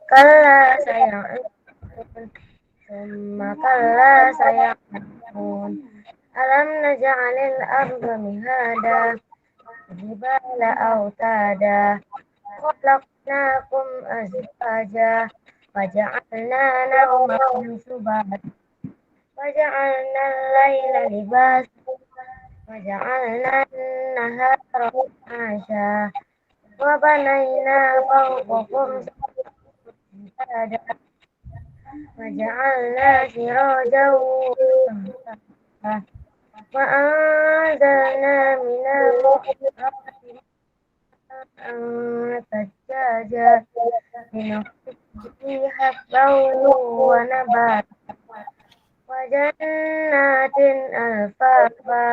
kalla saya'lamun, summa kalla saya'lamun. Alam naj'alil arda mihada, jibala autada, khalaqnakum azwaja, waja'alna nawmakum subata, waja'alna al-laila libasa, waja'alna an-nahara ma'asha, wa banayna fawqakum sab'an, waja'alna sirajan wa وأنزلنا من المعصرات ماء ثجاجا لنخرج به حبا ونباتا وجنات ألفافا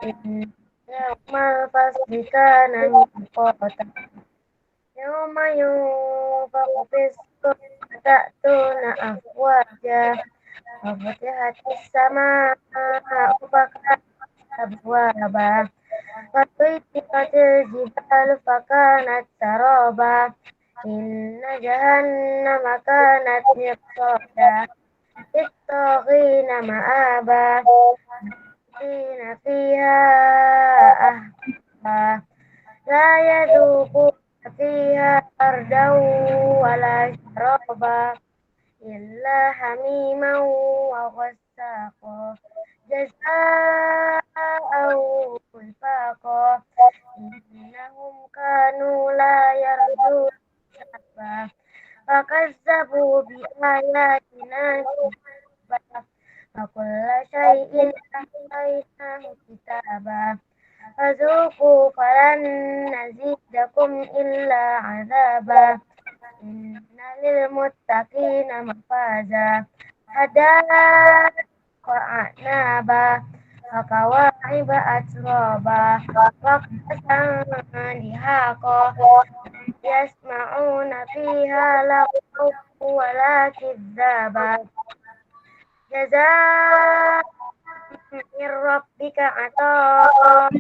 إن يوم الفصل كان ميقاتا يوم ينفخ في الصور فتأتون أفواجا وفتحت السماء فكانت أبوابا وسيرت الجبال فكانت سرابا إن جهنم كانت مرصادا للطاغين مآبا متكئين فيها أحقا لا يذوقون فيها بردا ولا شرابا إلا حميما وغساقا جزاء وفاقا إنهم كانوا لا يرجون حسابا فكذبوا بآياتنا كذبا وكل شيء أحصيناه كتابا فذوقوا فلن نزيدكم إلا عذابا إن للمتقين مفازا حدائق وأعنابا وكواعب أترابا وكأسا دهاقا يسمعون فيها لغوا ولا كذابا جزاء من ربك عطاء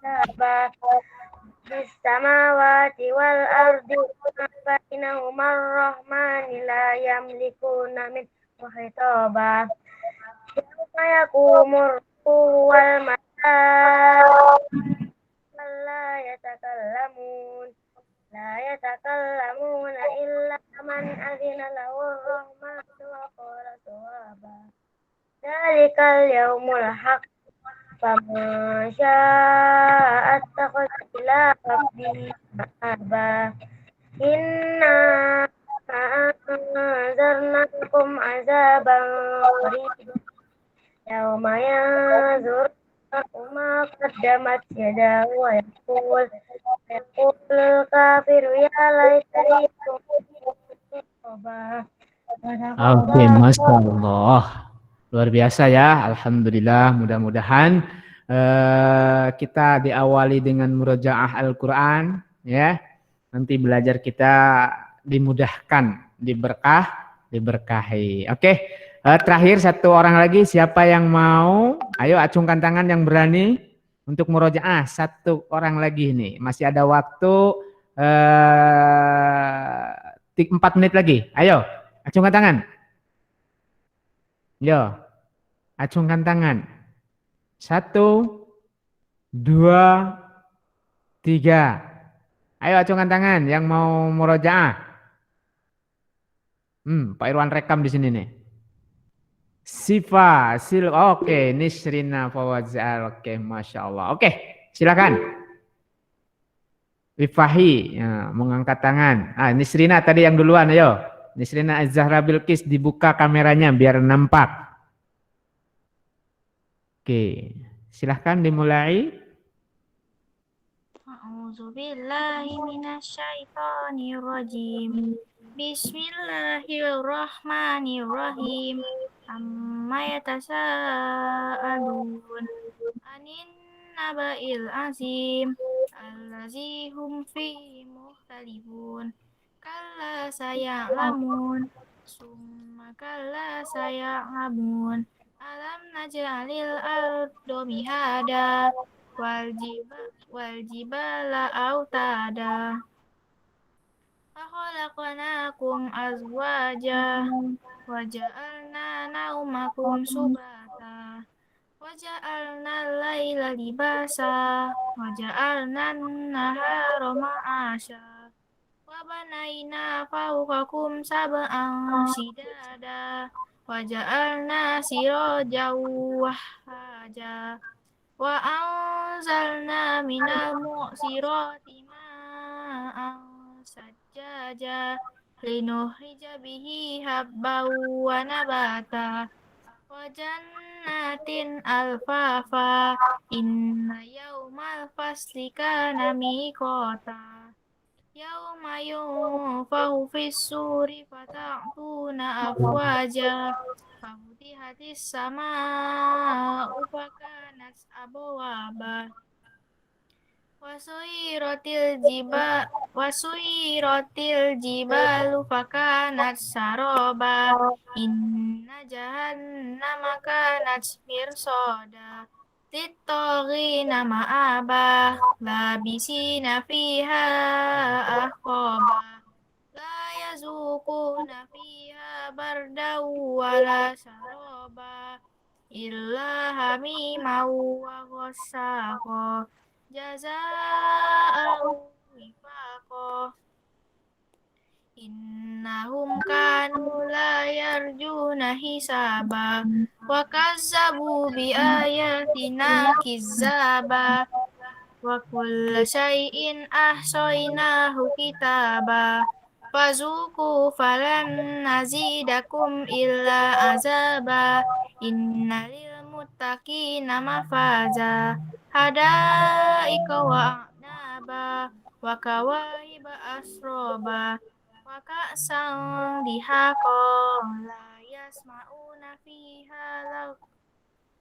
حسابا في السماوات والأرض وما بينهما الرحمن لا يملكون منه خطابا يوم يقوم الروح والملائكة لا يتكلمون إلا من أذن له الرحمن وقال صوابا ذلك اليوم الحق فمن شاء اتخذ إلى ربه مآبا إنا أنذرناكم عذابا قريبا يوم ينظر المرء ما قدمت يداه ويقول الكافر يا ليتني كنت ترابا صدق Oke, الله. Masya Allah. Luar biasa ya, Alhamdulillah. Mudah-mudahan kita diawali dengan murojaah Al-Quran, ya. Nanti belajar kita dimudahkan, diberkahi. Oke, terakhir satu orang lagi, siapa yang mau? Ayo acungkan tangan yang berani untuk murojaah. Satu orang lagi nih, masih ada waktu 4 menit lagi. Ayo, acungkan tangan. Yo, acungkan tangan. 1, 2, 3. Ayo acungkan tangan yang mau murojaah. Pak Irwan rekam di sini nih. Sifa, oke, Nisrina Fawazal, oke, Masya Allah. Oke, silakan. Rifahi, ya, mengangkat tangan. Nisrina tadi yang duluan, ayo. Nisrina Az-Zahra Bilqis, dibuka kameranya biar nampak. Oke, silahkan dimulai. A'udzubillahi minasyaitonirrajim. Bismillahirrahmanirrahim. Amma yatasaalun anin naba'il azim allazi hum fihi mukhtalifun. Kalla saya'lamun summa kalla saya'lamun. Alam naj'alil arda mihada wal jibala autada فخلقناكم أزواجا وجعلنا نومكم سباتا وجعلنا الليل لباسا وجعلنا النهار معاشا وبنينا فوقكم سبعا شدادا وجعلنا سراجا وهاجا وأنزلنا من المعصرات ماء سجاجا لنخرج به حبا ونباتا وجنات ألفافا إن يوم الفصل كان ميقاتا يوم ينفخ في الصور فتأتون أفواجا ففتحت السماء فكانت أبوابا وسيرت الجبال فكانت سرابا إن جهنم كانت مرصادا للطاغين مآبا لابسين فيها أحقابا لا يذوقون فيها بردا ولا شرابا إلا حميما وغساقا جزاء وفاقا إنهم كانوا لا يرجون حسابا وكذبوا بآياتنا كذابا وكل شيء أحصيناه كتابا فذوقوا فلن نزيدكم إلا عذابا إن للمتقين مفازا حدائق وأعنابا وكواعب أترابا وكأسا دهاقا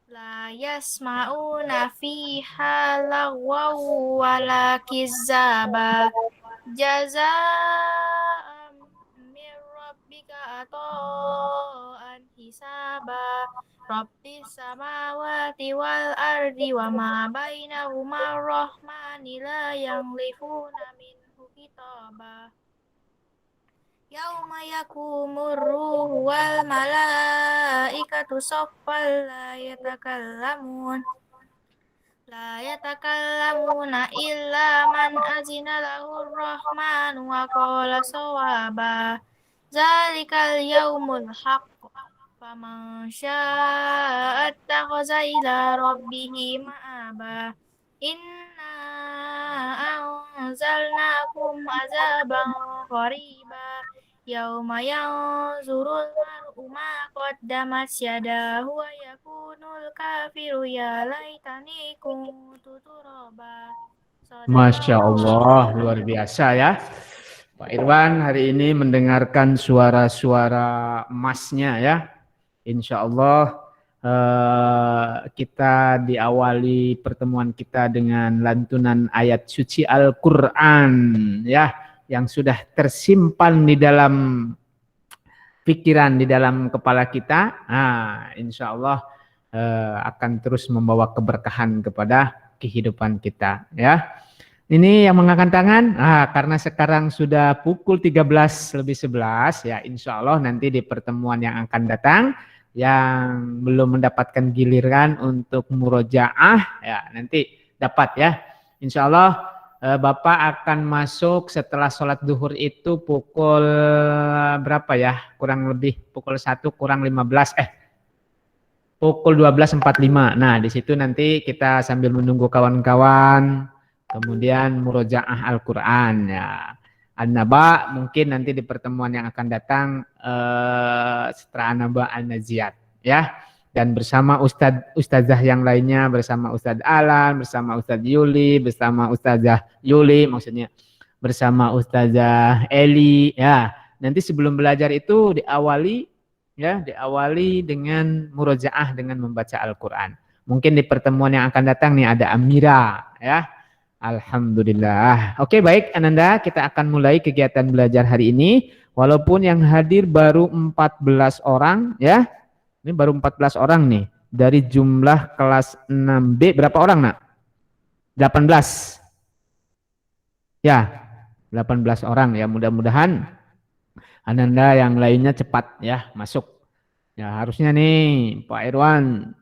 لا يسمعون فيها لغوا ولا كذابا جزاء من ربك عطاء حسابا رب السماوات والأرض وما بينهما الرحمن لا يملكون منه خطابا يوم يقوم الروح والملائكة صفا لا يتكلمون إلا من أذن له الرحمن وقال صوابا ذلك اليوم الحق فمن شاء اتخذ إلى ربه مآبا إنا أنزلناكم عذابا قريبا يوم ينظر المرء ما قدمت يداه ويقول الكافر يا ليتني كنت ترابا. Masya Allah, luar biasa ya. Pak Irwan hari ini mendengarkan suara-suara emasnya ya. Insya Allah kita diawali pertemuan kita dengan lantunan ayat suci Al-Quran ya, yang sudah tersimpan di dalam pikiran, di dalam kepala kita. Nah, insya Allah akan terus membawa keberkahan kepada kehidupan kita ya. Ini yang mengangkat tangan, karena sekarang sudah pukul 13:11 ya, insya Allah nanti di pertemuan yang akan datang, yang belum mendapatkan giliran untuk murojaah ya nanti dapat ya. Insya Allah Bapak akan masuk setelah sholat duhur itu pukul berapa ya, kurang lebih pukul 1 kurang 15, pukul 12.45. Nah di situ nanti kita sambil menunggu kawan-kawan kemudian murojaah Al-Quran ya. An-Naba mungkin nanti di pertemuan yang akan datang setelah An-Naba An-Naziat ya. Dan bersama Ustadzah yang lainnya, bersama Ustadz Alan, bersama Ustadz Yuli, bersama Ustadzah Yuli maksudnya, bersama Ustadzah Eli ya. Nanti sebelum belajar itu diawali dengan murojaah dengan membaca Al-Quran. Mungkin di pertemuan yang akan datang nih ada Amira ya. Alhamdulillah. Oke baik Ananda, kita akan mulai kegiatan belajar hari ini. Walaupun yang hadir baru 14 orang ya. Ini baru 14 orang nih. Dari jumlah kelas 6B berapa orang nak? 18. Ya. 18 orang ya, mudah-mudahan Ananda yang lainnya cepat ya masuk. Ya harusnya nih Pak Irwan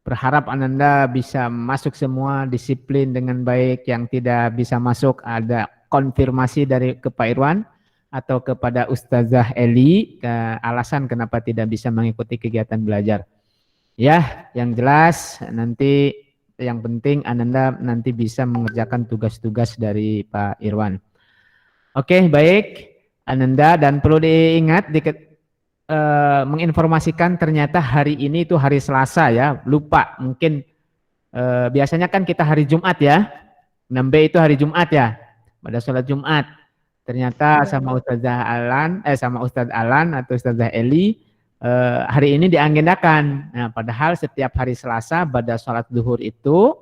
berharap Ananda bisa masuk semua disiplin dengan baik. Yang tidak bisa masuk ada konfirmasi dari ke Pak Irwan atau kepada Ustazah Eli ke alasan kenapa tidak bisa mengikuti kegiatan belajar. Ya, yang jelas nanti yang penting Ananda nanti bisa mengerjakan tugas-tugas dari Pak Irwan. Oke, baik Ananda, dan perlu diingat menginformasikan ternyata hari ini itu hari Selasa ya. Lupa mungkin biasanya kan kita hari Jumat ya. 6B itu hari Jumat ya. Pada sholat Jumat. Ternyata sama Ustadz Alan atau Ustazah Eli hari ini diagendakan. Nah, padahal setiap hari Selasa pada sholat zuhur itu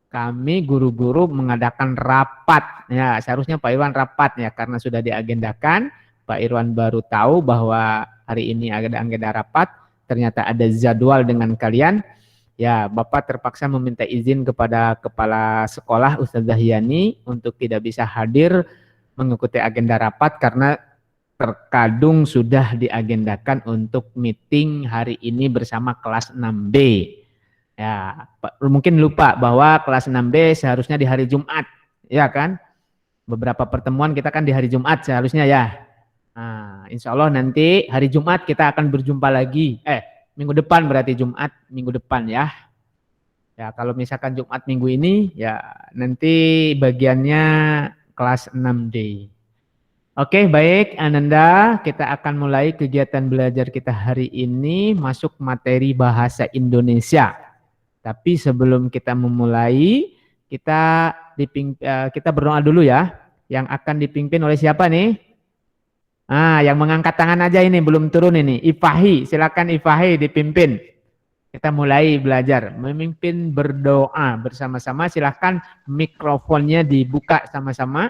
kami guru-guru mengadakan rapat. Ya, seharusnya Pak Irwan rapat ya karena sudah diagendakan. Pak Irwan baru tahu bahwa hari ini ada agenda rapat. Ternyata ada jadwal dengan kalian. Ya, Bapak terpaksa meminta izin kepada kepala sekolah Ustazah Yani untuk tidak bisa hadir mengikuti agenda rapat karena terkadung sudah diagendakan untuk meeting hari ini bersama kelas 6B. Ya, mungkin lupa bahwa kelas 6B seharusnya di hari Jumat, ya kan? Beberapa pertemuan kita kan di hari Jumat seharusnya ya. Nah, insya Allah nanti hari Jumat kita akan berjumpa lagi. Minggu depan berarti Jumat minggu depan ya. Ya, kalau misalkan Jumat minggu ini ya nanti bagiannya kelas 6D. Oke, baik Ananda, kita akan mulai kegiatan belajar kita hari ini masuk materi bahasa Indonesia. Tapi sebelum kita memulai, kita berdoa dulu ya. Yang akan dipimpin oleh siapa nih? Yang mengangkat tangan aja ini belum turun ini. Ifahi, silakan Ifahi dipimpin. Kita mulai belajar memimpin berdoa bersama-sama. Silakan mikrofonnya dibuka sama-sama.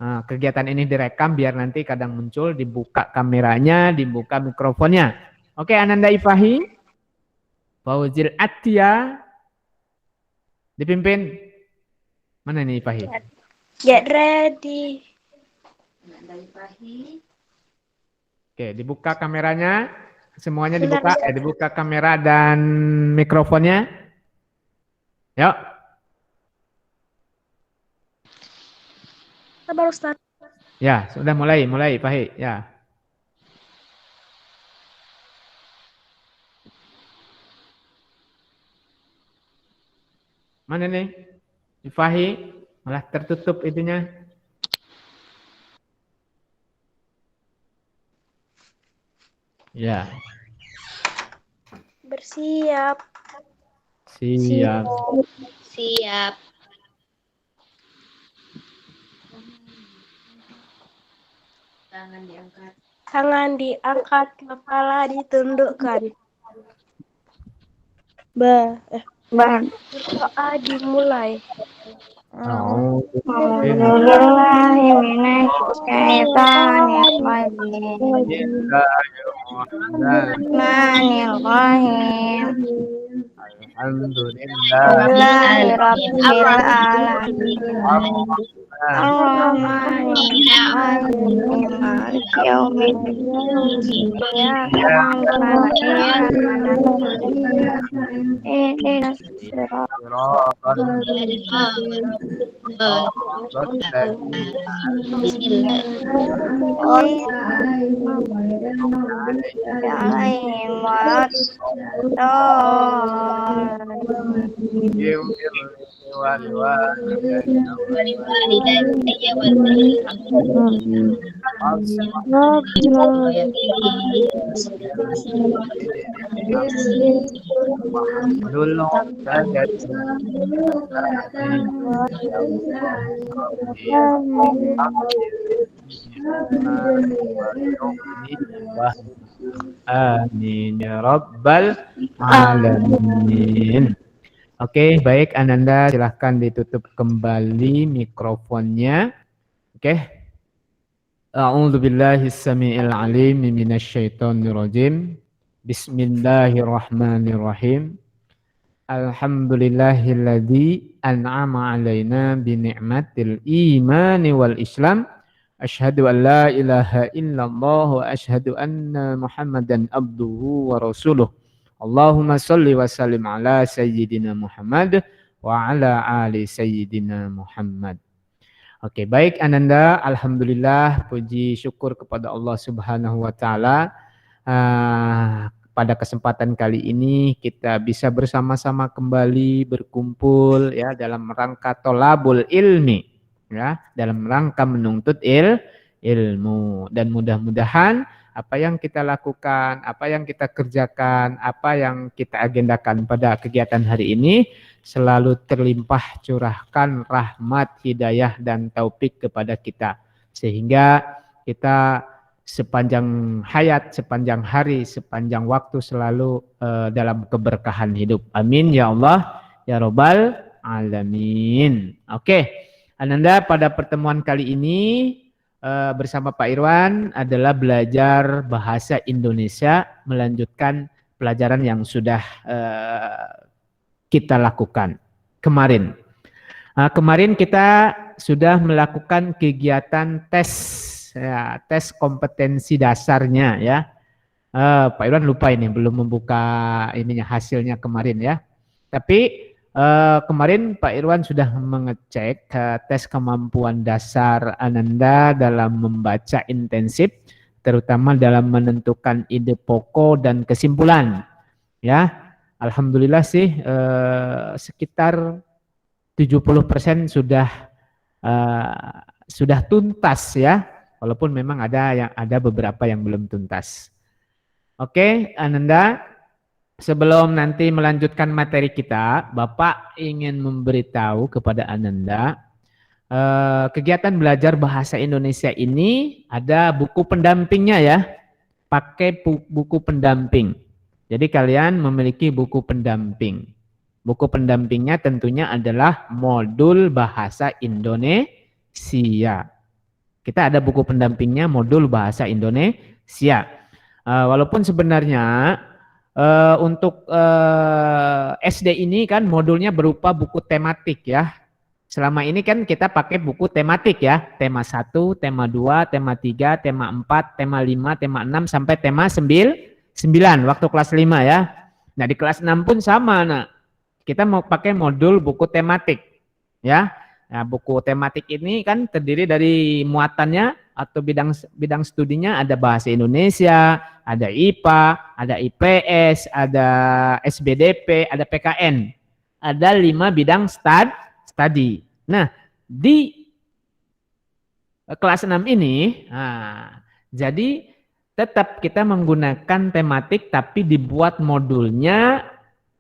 Kegiatan ini direkam biar nanti kadang muncul, dibuka kameranya, dibuka mikrofonnya. Oke, Ananda Ifahi, Fauzil Atia, dipimpin. Mana nih Ifahi? Get ready. Oke, dibuka kameranya, semuanya dibuka, dibuka kamera dan mikrofonnya. Yuk. Sabar Ustaz. Ya, sudah mulai Ifahi, ya. Mana nih? Ifahi, malah tertutup itunya. Ya. Bersiap. Siap. Siap. Tangan diangkat, kepala ditundukkan. Doa dimulai. Amin ya rabbal alamin. Oke, baik Ananda, silahkan ditutup kembali mikrofonnya. Oke. A'udzu billahi samiil alim minasyaitonir rajim. Bismillahirrahmanirrahim. Alhamdulillahilladzi an'ama alaina bi ni'matil imani wal islam. Asyhadu an la ilaha illallah wa asyhadu anna Muhammadan abduhu wa rasuluh. Allahumma shalli wa sallim ala sayyidina Muhammad wa ala ali sayyidina Muhammad. Oke, baik Ananda, alhamdulillah puji syukur kepada Allah Subhanahu wa taala. Pada kesempatan kali ini kita bisa bersama-sama kembali berkumpul ya dalam rangka tolabul ilmi ya, dalam rangka menuntut ilmu, dan mudah-mudahan apa yang kita lakukan, apa yang kita kerjakan, apa yang kita agendakan pada kegiatan hari ini selalu terlimpah curahkan rahmat, hidayah dan taufik kepada kita, sehingga kita sepanjang hayat, sepanjang hari, sepanjang waktu selalu dalam keberkahan hidup. Amin ya Allah ya Rabbal alamin. Oke, Ananda, pada pertemuan kali ini bersama Pak Irwan adalah belajar bahasa Indonesia, melanjutkan pelajaran yang sudah kita lakukan kemarin. Kemarin kita sudah melakukan kegiatan tes, ya, tes kompetensi dasarnya ya. Pak Irwan lupa ini, belum membuka ininya hasilnya kemarin ya. Tapi kemarin Pak Irwan sudah mengecek tes kemampuan dasar Ananda dalam membaca intensif, terutama dalam menentukan ide pokok dan kesimpulan. Ya, alhamdulillah sih sekitar 70% sudah tuntas ya. Walaupun memang ada beberapa yang belum tuntas. Oke, Ananda, sebelum nanti melanjutkan materi kita, Bapak ingin memberitahu kepada Ananda, kegiatan belajar bahasa Indonesia ini ada buku pendampingnya ya, pakai buku pendamping. Jadi kalian memiliki buku pendamping. Buku pendampingnya tentunya adalah modul bahasa Indonesia. Kita ada buku pendampingnya modul bahasa Indonesia. Walaupun sebenarnya untuk SD ini kan modulnya berupa buku tematik ya. Selama ini kan kita pakai buku tematik ya. Tema 1, tema 2, tema 3, tema 4, tema 5, tema 6 sampai tema 9 waktu kelas 5 ya. Nah, di kelas 6 pun sama. Nah, kita mau pakai modul buku tematik ya. Nah, buku tematik ini kan terdiri dari muatannya atau bidang studinya ada bahasa Indonesia, ada IPA, ada IPS, ada SBDP, ada PKN. Ada 5 bidang study. Nah, di kelas 6 ini, jadi tetap kita menggunakan tematik tapi dibuat modulnya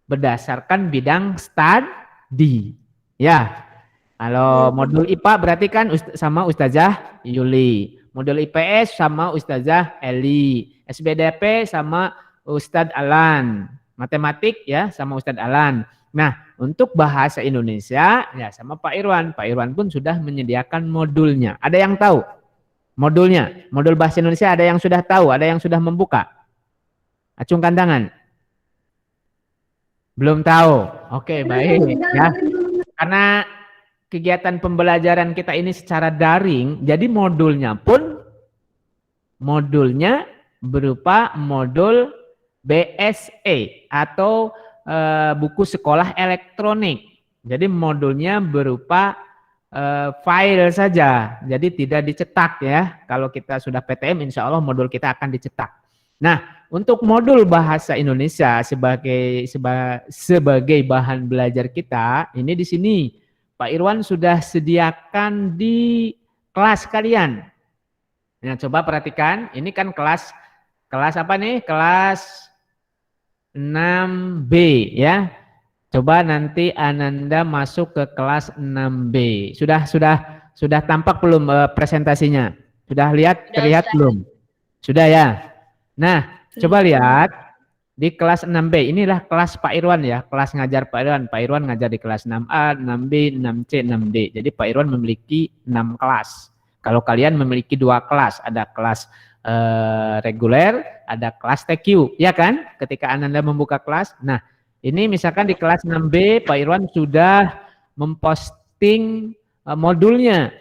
berdasarkan bidang study. Ya. Kalau modul IPA berarti kan sama Ustazah Yuli. Modul IPS sama Ustazah Eli. SBDP sama Ustadz Alan. Matematik ya sama Ustadz Alan. Nah, untuk bahasa Indonesia ya sama Pak Irwan. Pak Irwan pun sudah menyediakan modulnya. Ada yang tahu modulnya? Modul bahasa Indonesia ada yang sudah tahu? Ada yang sudah membuka? Acungkan tangan. Belum tahu. Oke, baik ya. Karena kegiatan pembelajaran kita ini secara daring, jadi modulnya berupa modul BSE atau buku sekolah elektronik. Jadi modulnya berupa file saja, jadi tidak dicetak ya. Kalau kita sudah PTM, insya Allah modul kita akan dicetak. Nah, untuk modul bahasa Indonesia sebagai bahan belajar kita, ini di sini Pak Irwan sudah sediakan di kelas kalian. Nah, coba perhatikan, ini kan kelas apa nih? Kelas 6B ya. Coba nanti Ananda masuk ke kelas 6B. Sudah tampak belum presentasinya? Sudah terlihat belum? Sudah ya. Nah, coba lihat di kelas 6B, inilah kelas Pak Irwan ya, kelas ngajar Pak Irwan. Pak Irwan ngajar di kelas 6A, 6B, 6C, 6D. Jadi Pak Irwan memiliki 6 kelas. Kalau kalian memiliki 2 kelas, ada kelas reguler, ada kelas TQ, ya kan? Ketika Ananda membuka kelas. Nah, Ini misalkan di kelas 6B Pak Irwan sudah memposting modulnya.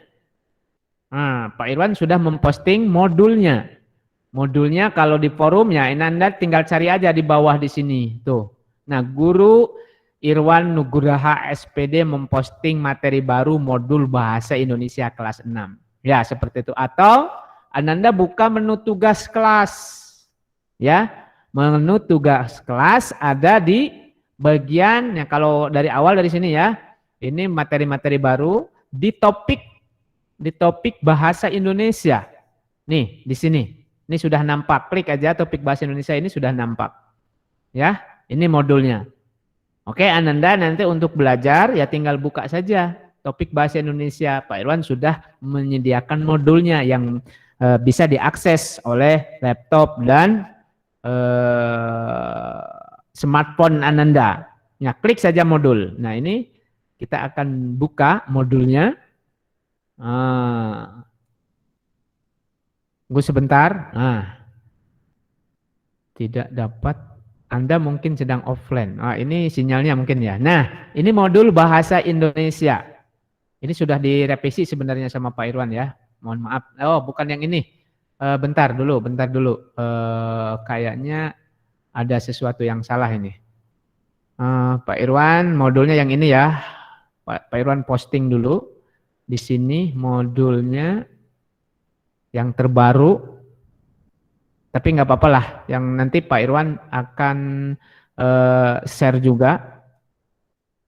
Nah, Pak Irwan sudah memposting modulnya. Modulnya kalau di forumnya, ini Anda tinggal cari aja di bawah di sini. Tuh. Nah, Guru Irwan Nugraha SPD memposting materi baru modul Bahasa Indonesia kelas 6. Ya, seperti itu. Atau Anda buka menu tugas kelas. Ya, menu tugas kelas ada di bagian yang kalau dari awal dari sini ya. Ini materi-materi baru di topik Bahasa Indonesia. Nih, di sini. Ini sudah nampak. Klik aja topik Bahasa Indonesia ini sudah nampak. Ya, ini modulnya. Oke, Ananda nanti untuk belajar ya tinggal buka saja topik Bahasa Indonesia. Pak Irwan sudah menyediakan modulnya yang bisa diakses oleh laptop dan smartphone Ananda. Nah, klik saja modul. Nah, ini kita akan buka modulnya. Tunggu sebentar. Nah, tidak dapat. Anda mungkin sedang offline. Ini sinyalnya mungkin ya. Nah, ini modul Bahasa Indonesia. Ini sudah direvisi sebenarnya sama Pak Irwan ya. Mohon maaf. Oh, bukan yang ini. Bentar dulu. Kayaknya ada sesuatu yang salah ini. Pak Irwan, modulnya yang ini ya. Pak Irwan posting dulu. Di sini modulnya yang terbaru, tapi nggak apa-apa lah, yang nanti Pak Irwan akan share juga.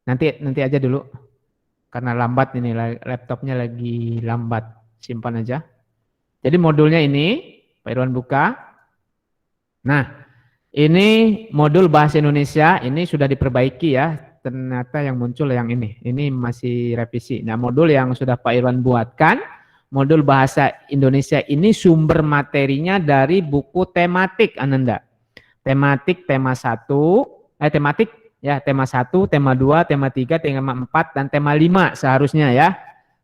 Nanti aja dulu, karena lambat ini, laptopnya lagi lambat, simpan aja. Jadi modulnya ini, Pak Irwan buka. Nah, ini modul Bahasa Indonesia, ini sudah diperbaiki ya, ternyata yang muncul yang ini masih revisi. Nah, modul yang sudah Pak Irwan buatkan, modul Bahasa Indonesia ini sumber materinya dari buku tematik Ananda. Tematik tema 1, tema 1, tema 2, tema 3, tema 4 dan tema 5 seharusnya ya.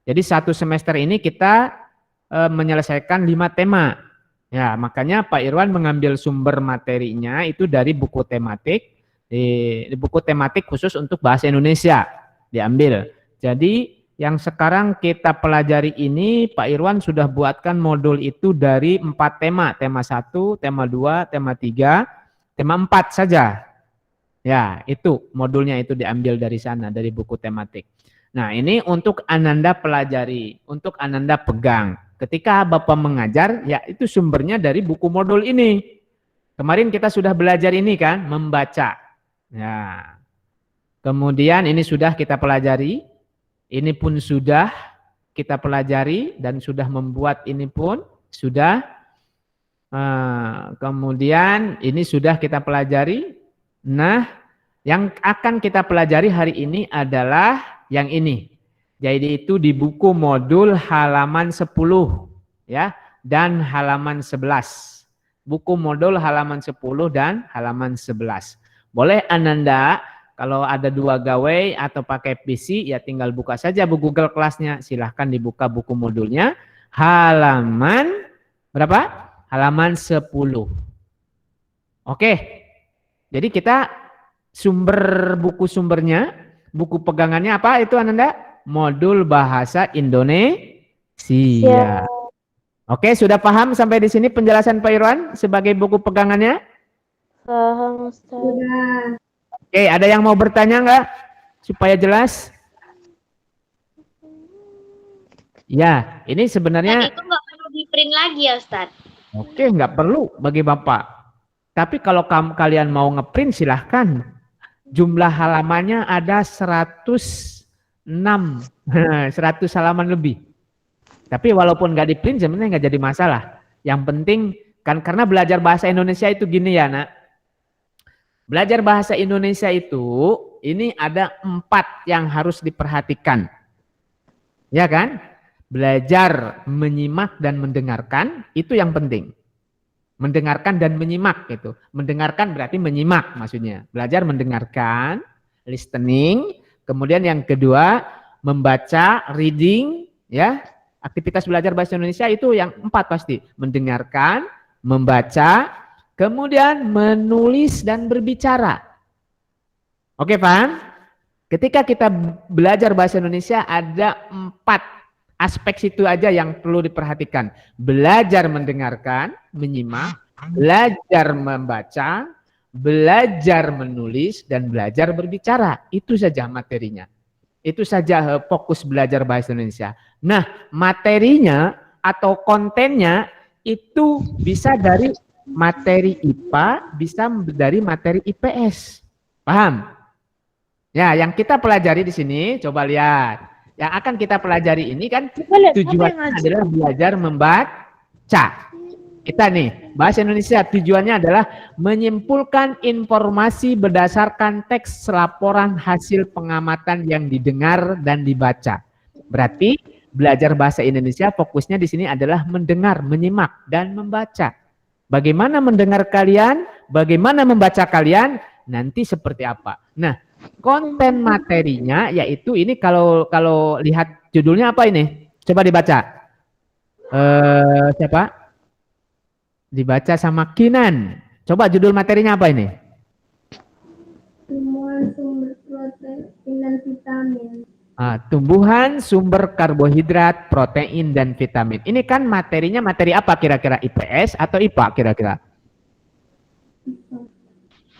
Jadi satu semester ini kita menyelesaikan 5 tema. Ya, makanya Pak Irwan mengambil sumber materinya itu dari buku tematik, di buku tematik khusus untuk Bahasa Indonesia diambil. Jadi yang sekarang kita pelajari ini Pak Irwan sudah buatkan modul itu dari 4 tema. Tema 1, tema 2, tema 3, tema 4 saja. Ya, itu modulnya itu diambil dari sana, dari buku tematik. Nah, ini untuk Ananda pelajari, untuk Ananda pegang. Ketika Bapak mengajar, ya itu sumbernya dari buku modul ini. Kemarin kita sudah belajar ini kan, membaca. Ya. Kemudian ini sudah kita pelajari. Ini pun sudah kita pelajari dan sudah membuat ini pun sudah. Kemudian ini sudah kita pelajari. Nah, yang akan kita pelajari hari ini adalah yang ini. Jadi itu di buku modul halaman 10 ya dan halaman 11. Buku modul halaman 10 dan halaman 11. Boleh Ananda kalau ada 2 gawai atau pakai PC ya tinggal buka saja buku Google Kelasnya. Silahkan dibuka buku modulnya. Halaman berapa? Halaman 10. Oke. Jadi kita sumber buku sumbernya, buku pegangannya apa itu Ananda? Modul Bahasa Indonesia. Oke, sudah paham sampai di sini penjelasan Pak Irwan sebagai buku pegangannya? Paham, Ustaz. Oke, ada yang mau bertanya nggak supaya jelas? Ya, ini sebenarnya. Dan itu nggak perlu di print lagi ya Ustaz? Oke, nggak perlu bagi Bapak. Tapi kalau kalian mau ngeprint silahkan. Jumlah halamannya ada 106, 100 halaman lebih. Tapi walaupun nggak di print sebenarnya nggak jadi masalah. Yang penting kan karena belajar bahasa Indonesia itu gini ya nak. Belajar bahasa Indonesia itu, ini ada 4 yang harus diperhatikan. Ya kan? Belajar, menyimak, dan mendengarkan, itu yang penting. Mendengarkan dan menyimak gitu. Mendengarkan berarti menyimak maksudnya. Belajar mendengarkan, listening. Kemudian yang kedua, membaca, reading. Ya, aktivitas belajar bahasa Indonesia itu yang 4 pasti. Mendengarkan, membaca, kemudian menulis dan berbicara. Oke, paham? Ketika kita belajar bahasa Indonesia ada 4 aspek situ aja yang perlu diperhatikan. Belajar mendengarkan, menyimak, belajar membaca, belajar menulis, dan belajar berbicara. Itu saja materinya. Itu saja fokus belajar bahasa Indonesia. Nah, materinya atau kontennya itu bisa dari materi IPA, bisa dari materi IPS. Paham? Ya, yang kita pelajari di sini, coba lihat. Yang akan kita pelajari ini kan tujuannya adalah belajar membaca. Kita nih, bahasa Indonesia tujuannya adalah menyimpulkan informasi berdasarkan teks laporan hasil pengamatan yang didengar dan dibaca. Berarti belajar bahasa Indonesia fokusnya di sini adalah mendengar, menyimak, dan membaca. Bagaimana mendengar kalian, bagaimana membaca kalian, nanti seperti apa. Nah, konten materinya yaitu ini kalau lihat judulnya apa ini? Coba dibaca. Siapa? Dibaca sama Kinan. Coba judul materinya apa ini? Tumbuhan sumber protein dan vitamin. Tumbuhan sumber karbohidrat, protein, dan vitamin. Ini kan materinya materi apa kira-kira? IPS atau IPA kira-kira?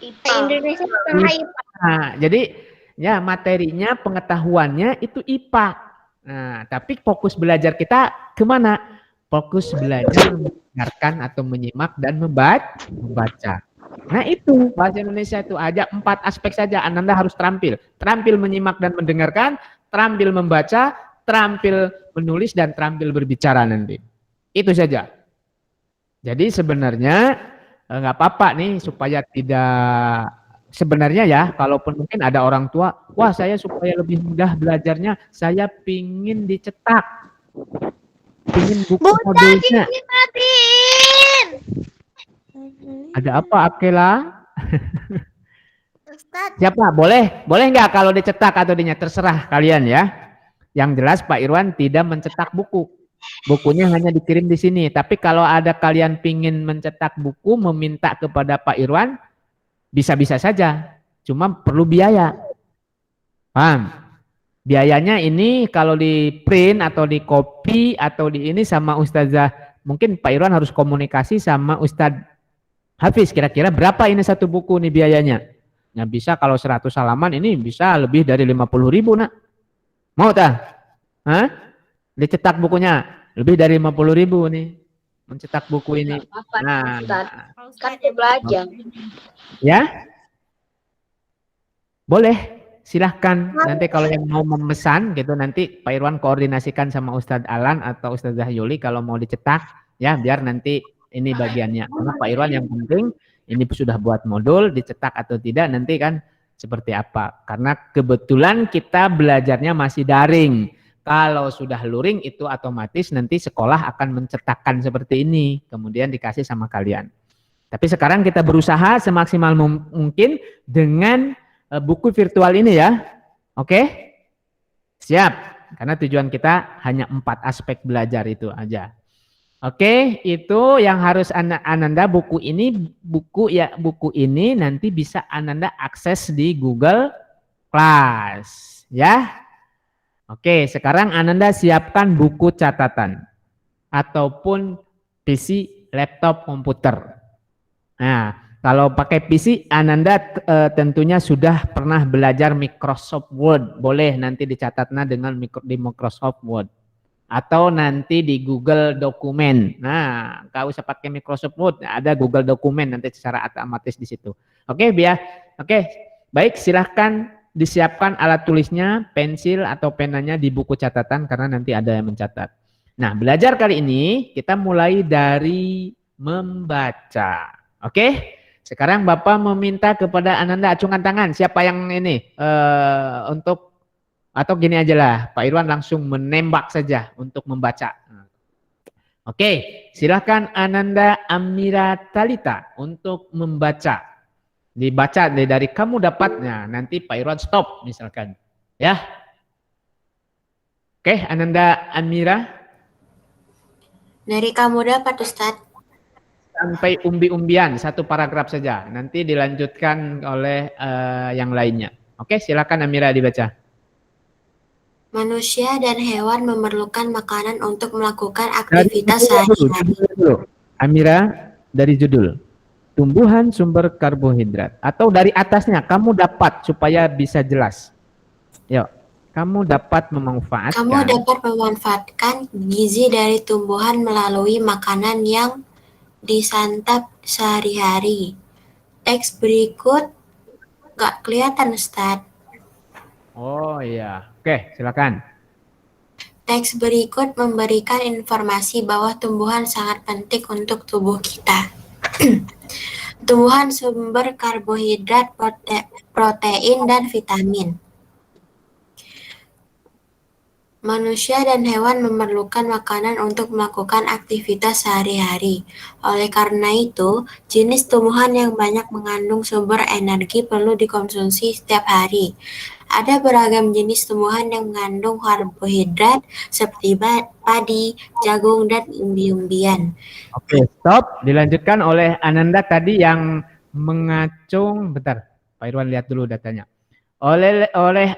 IPA. Indonesia setengah IPA. Nah, jadi ya materinya pengetahuannya itu IPA. Nah, tapi fokus belajar kita kemana? Fokus belajar mendengarkan atau menyimak dan membaca. Nah itu bahasa Indonesia itu aja 4 aspek saja. Ananda harus terampil menyimak dan mendengarkan, terampil membaca, terampil menulis, dan terampil berbicara nanti. Itu saja. Jadi sebenarnya nggak apa-apa nih supaya tidak, sebenarnya ya kalaupun mungkin ada orang tua, wah saya supaya lebih mudah belajarnya saya pingin dicetak, pingin buku modelnya. Ada apa Akela? Ustadz. Siapa? Boleh nggak kalau dicetak atau dinyat, terserah kalian ya. Yang jelas Pak Irwan tidak mencetak buku. Bukunya hanya dikirim di sini. Tapi kalau ada kalian pingin mencetak buku, meminta kepada Pak Irwan, bisa-bisa saja. Cuma perlu biaya. Paham? Biayanya ini kalau di print atau di copy atau di ini sama Ustazah, mungkin Pak Irwan harus komunikasi sama Ustadz Hafiz, kira-kira berapa ini satu buku nih biayanya? Nah bisa kalau 100 halaman ini bisa lebih dari 50.000 nak. Mau tak? Hah? Dicetak bukunya lebih dari 50.000 nih. Mencetak buku ini. Nah, Kan dia belajar. ya? Boleh, silahkan. Nanti kalau yang mau memesan gitu nanti Pak Irwan koordinasikan sama Ustadz Alan atau Ustazah Yuli kalau mau dicetak ya biar nanti ini bagiannya. Karena Pak Irwan yang penting ini sudah buat modul, dicetak atau tidak nanti kan seperti apa. Karena kebetulan kita belajarnya masih daring. Kalau sudah luring itu otomatis nanti sekolah akan mencetakkan seperti ini. Kemudian dikasih sama kalian. Tapi sekarang kita berusaha semaksimal mungkin dengan buku virtual ini ya. Oke? Siap. Karena tujuan kita hanya 4 aspek belajar itu aja. Oke, itu yang harus Ananda buku ini nanti bisa Ananda akses di Google Class ya. Oke, sekarang Ananda siapkan buku catatan ataupun PC, laptop, komputer. Nah, kalau pakai PC Ananda tentunya sudah pernah belajar Microsoft Word, boleh nanti dicatatnya dengan di Microsoft Word. Atau nanti di Google Dokumen. Nah, nggak usah pakai Microsoft Word, ada Google Dokumen nanti secara otomatis di situ. Oke, baik silahkan disiapkan alat tulisnya, pensil atau penanya di buku catatan karena nanti ada yang mencatat. Nah, belajar kali ini kita mulai dari membaca. Oke, sekarang Bapak meminta kepada Ananda acungkan tangan. Siapa yang ini untuk atau gini aja lah, Pak Irwan langsung menembak saja untuk membaca. Oke, silakan Ananda Amira Talita untuk membaca. Dibaca dari kamu dapatnya, nanti Pak Irwan stop misalkan. Ya. Oke, Ananda Amira. Dari kamu dapat Ustadz. Sampai umbi-umbian, 1 paragraf saja. Nanti dilanjutkan oleh yang lainnya. Oke, silakan Amira dibaca. Manusia dan hewan memerlukan makanan untuk melakukan Dari aktivitas judul sehari-hari. dulu. Amira, dari judul. Tumbuhan sumber karbohidrat. Atau dari atasnya, kamu dapat supaya bisa jelas. Yuk, kamu dapat memanfaatkan. Kamu dapat memanfaatkan gizi dari tumbuhan melalui makanan yang disantap sehari-hari. Teks berikut gak kelihatan, Ustaz. Oh iya, oke, silakan. Teks berikut memberikan informasi bahwa tumbuhan sangat penting untuk tubuh kita. Tumbuhan sumber karbohidrat, protein, dan vitamin. Manusia dan hewan memerlukan makanan untuk melakukan aktivitas sehari-hari. Oleh karena itu, jenis tumbuhan yang banyak mengandung sumber energi perlu dikonsumsi setiap hari. Ada beragam jenis tumbuhan yang mengandung karbohidrat seperti padi, jagung, dan umbi-umbian. Oke, stop. Dilanjutkan oleh Ananda tadi yang mengacung. Bentar, Pak Irwan lihat dulu datanya. Oleh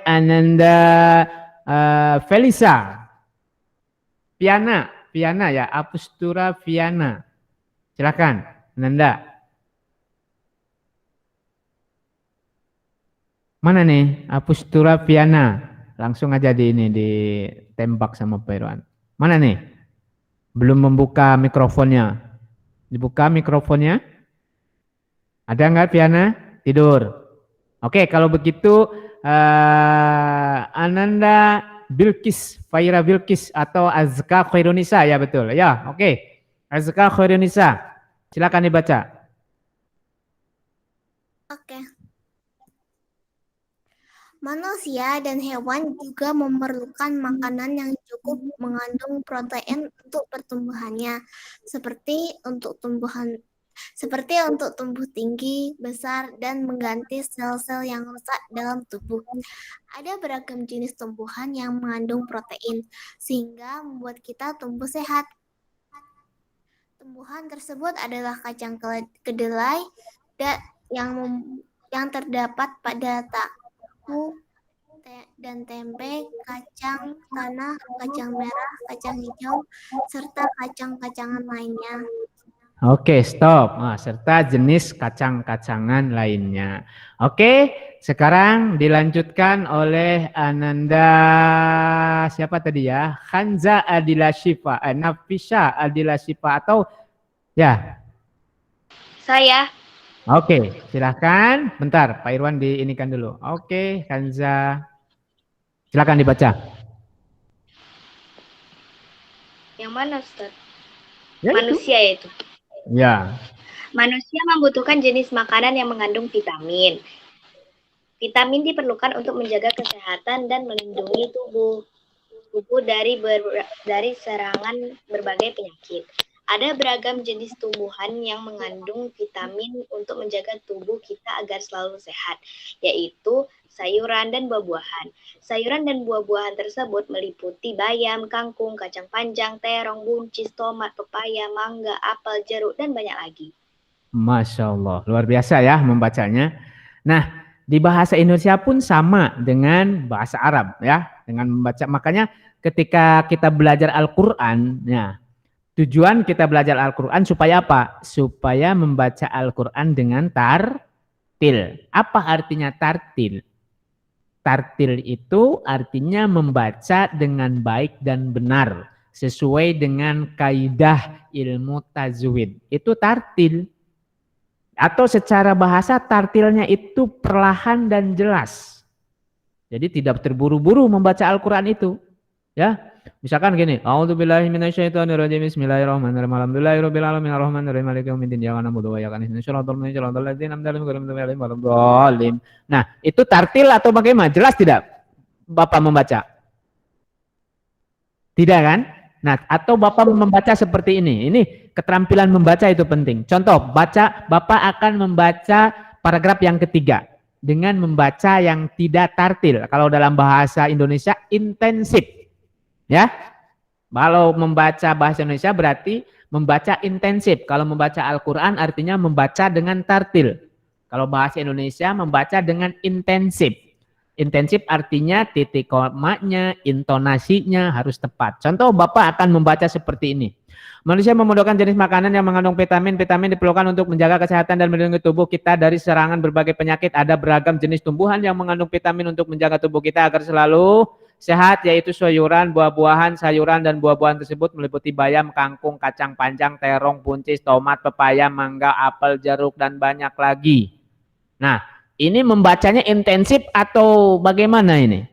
Ananda Felisa. Piana ya, Apustura Viana. Silakan, Ananda. Mana nih Apustura Viana? Langsung aja ditembak sama Pak Irwan. Mana nih? Belum membuka mikrofonnya. Dibuka mikrofonnya. Ada nggak Viana? Tidur. Oke, kalau begitu Ananda Bilkis, Faira Bilkis atau Azka Khairunisa ya betul. Ya, oke. Azka Khairunisa. Silakan dibaca. Oke. Manusia dan hewan juga memerlukan makanan yang cukup mengandung protein untuk pertumbuhannya, seperti untuk tumbuh tinggi, besar, dan mengganti sel-sel yang rusak dalam tubuh. Ada beragam jenis tumbuhan yang mengandung protein, sehingga membuat kita tumbuh sehat. Tumbuhan tersebut adalah kacang kedelai yang terdapat pada tahu dan tempe, kacang tanah, kacang merah, kacang hijau, serta kacang-kacangan lainnya. Oke, stop. Serta jenis kacang-kacangan lainnya. Oke, sekarang dilanjutkan oleh Ananda siapa tadi ya? Hanza Adila Shifa, Nafisha Adila Shifa atau ya? Saya. Oke, silahkan. Bentar, Pak Irwan diinikan dulu. Oke, Hanza. Silakan dibaca. Yang mana, Ustaz? Ya, Manusia itu. Ya. Manusia membutuhkan jenis makanan yang mengandung vitamin. Vitamin diperlukan untuk menjaga kesehatan dan melindungi tubuh dari serangan berbagai penyakit. Ada beragam jenis tumbuhan yang mengandung vitamin untuk menjaga tubuh kita agar selalu sehat, yaitu sayuran dan buah-buahan. Sayuran dan buah-buahan tersebut meliputi bayam, kangkung, kacang panjang, terong, buncis, tomat, pepaya, mangga, apel, jeruk, dan banyak lagi. Masya Allah, luar biasa ya membacanya. Nah, di bahasa Indonesia pun sama dengan bahasa Arab ya, dengan membaca. Makanya ketika kita belajar Al-Quran, ya, tujuan kita belajar Al-Quran supaya apa? Supaya membaca Al-Quran dengan tartil. Apa artinya tartil? Tartil itu artinya membaca dengan baik dan benar. Sesuai dengan kaidah ilmu tajwid. Itu tartil. Atau secara bahasa tartilnya itu perlahan dan jelas. Jadi tidak terburu-buru membaca Al-Quran itu. Ya. Misalkan gini, a'udzubillahi minasyaitonirrajim, bismillahirrahmanirrahim, alhamdulillahirabbil alamin, arrahmanirrahim, maliki yaumiddin, iyyaka na'budu wa iyyaka nasta'in, shiratal ladzina an'amta 'alaihim ghairil maghdubi 'alaihim waladdallin. Nah, itu tartil atau bagaimana? Jelas tidak Bapak membaca? Tidak kan? Nah, atau Bapak membaca seperti ini. Ini keterampilan membaca itu penting. Contoh, Bapak akan membaca paragraf yang ketiga dengan membaca yang tidak tartil. Kalau dalam bahasa Indonesia intensif. Ya, kalau membaca bahasa Indonesia berarti membaca intensif. Kalau membaca Al-Quran artinya membaca dengan tartil. Kalau bahasa Indonesia membaca dengan intensif. Intensif artinya titik komanya, intonasinya harus tepat. Contoh Bapak akan membaca seperti ini. Manusia membutuhkan jenis makanan yang mengandung vitamin. Vitamin diperlukan untuk menjaga kesehatan dan melindungi tubuh kita dari serangan berbagai penyakit. Ada beragam jenis tumbuhan yang mengandung vitamin untuk menjaga tubuh kita agar selalu sehat, yaitu sayuran, buah-buahan, sayuran dan buah-buahan tersebut meliputi bayam, kangkung, kacang panjang, terong, buncis, tomat, pepaya, mangga, apel, jeruk, dan banyak lagi. Nah, ini membacanya intensif atau bagaimana ini?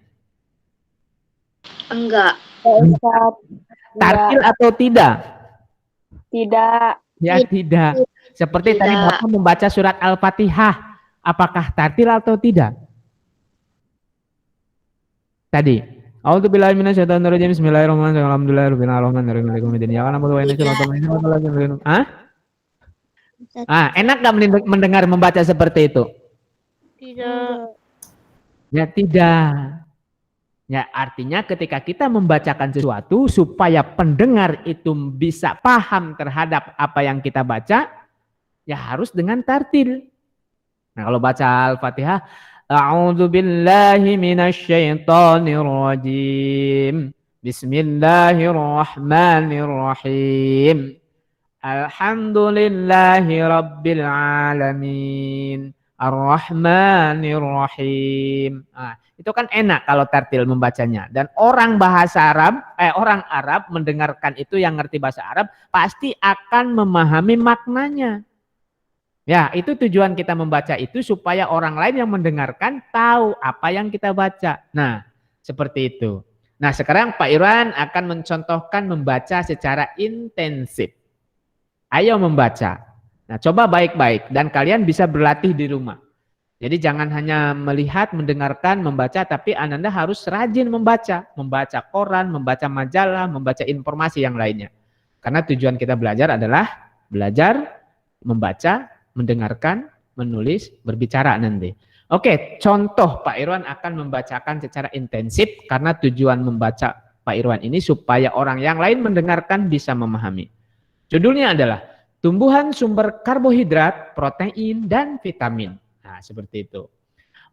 Enggak. Ustaz, Tartil atau tidak? tidak. Ya tidak. Seperti tadi Tidak. Bapak membaca surat Al-Fatihah. Apakah tartil atau tidak? Tadi. A'udzubillahi minasyaitonir rajim. Bismillahirrahmanirrahim. Alhamdulillahirabbil alamin. Arrahmanirrahim. Ya kan na'budu wa nasta'inu. Enak nggak mendengar membaca seperti itu? Tidak. Ya tidak. Ya artinya ketika kita membacakan sesuatu supaya pendengar itu bisa paham terhadap apa yang kita baca, ya harus dengan tartil. Nah kalau baca Al-Fatihah, A'udzubillahi minasyaitonirrajim. Bismillahirrahmanirrahim. Alhamdulillahi rabbil alamin. Ar-Rahmanir-Rahim. Nah, itu kan enak kalau tartil membacanya. Dan orang Arab mendengarkan itu yang ngerti bahasa Arab pasti akan memahami maknanya. Ya, itu tujuan kita membaca itu supaya orang lain yang mendengarkan tahu apa yang kita baca. Nah, seperti itu. Nah, sekarang Pak Irwan akan mencontohkan membaca secara intensif. Ayo membaca. Nah, coba baik-baik dan kalian bisa berlatih di rumah. Jadi jangan hanya melihat, mendengarkan, membaca, tapi Ananda harus rajin membaca. Membaca koran, membaca majalah, membaca informasi yang lainnya. Karena tujuan kita belajar adalah belajar, membaca, mendengarkan, menulis, berbicara nanti. Oke, contoh Pak Irwan akan membacakan secara intensif karena tujuan membaca Pak Irwan ini supaya orang yang lain mendengarkan bisa memahami. Judulnya adalah tumbuhan sumber karbohidrat, protein, dan vitamin. Nah, seperti itu.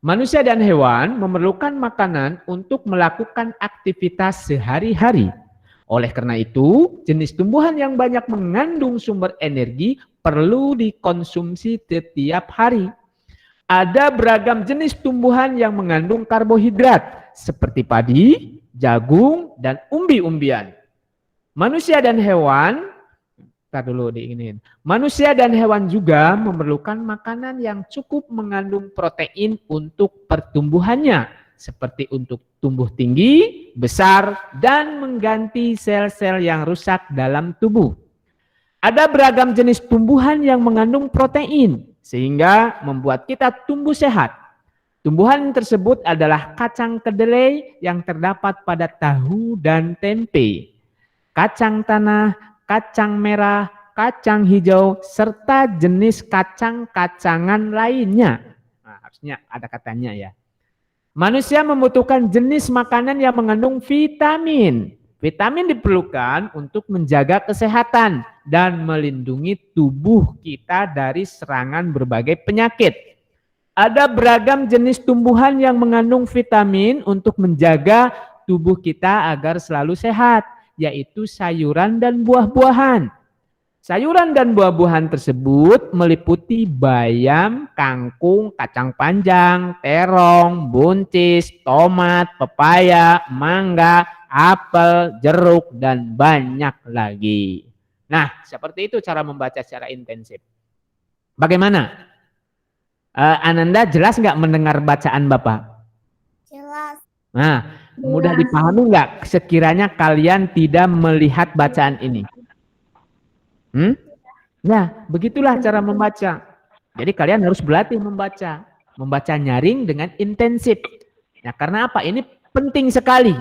Manusia dan hewan memerlukan makanan untuk melakukan aktivitas sehari-hari. Oleh karena itu, jenis tumbuhan yang banyak mengandung sumber energi perlu dikonsumsi setiap hari. Ada beragam jenis tumbuhan yang mengandung karbohidrat, seperti padi, jagung, dan umbi-umbian. Manusia dan hewan Manusia dan hewan juga memerlukan makanan yang cukup mengandung protein untuk pertumbuhannya, seperti untuk tumbuh tinggi, besar, dan mengganti sel-sel yang rusak dalam tubuh. Ada beragam jenis tumbuhan yang mengandung protein, sehingga membuat kita tumbuh sehat. Tumbuhan tersebut adalah kacang kedelai yang terdapat pada tahu dan tempe, kacang tanah, kacang merah, kacang hijau, serta jenis kacang-kacangan lainnya. Nah, harusnya ada katanya ya. Manusia membutuhkan jenis makanan yang mengandung vitamin. Vitamin diperlukan untuk menjaga kesehatan dan melindungi tubuh kita dari serangan berbagai penyakit. Ada beragam jenis tumbuhan yang mengandung vitamin untuk menjaga tubuh kita agar selalu sehat, yaitu sayuran dan buah-buahan. Sayuran dan buah-buahan tersebut meliputi bayam, kangkung, kacang panjang, terong, buncis, tomat, pepaya, mangga, apel, jeruk, dan banyak lagi. Nah, seperti itu cara membaca secara intensif. Bagaimana? Ananda jelas nggak mendengar bacaan Bapak? Jelas. Nah, mudah dipahami nggak sekiranya kalian tidak melihat bacaan ini? Nah, begitulah cara membaca. Jadi kalian harus berlatih membaca nyaring dengan intensif. Nah, karena apa? Ini penting sekali.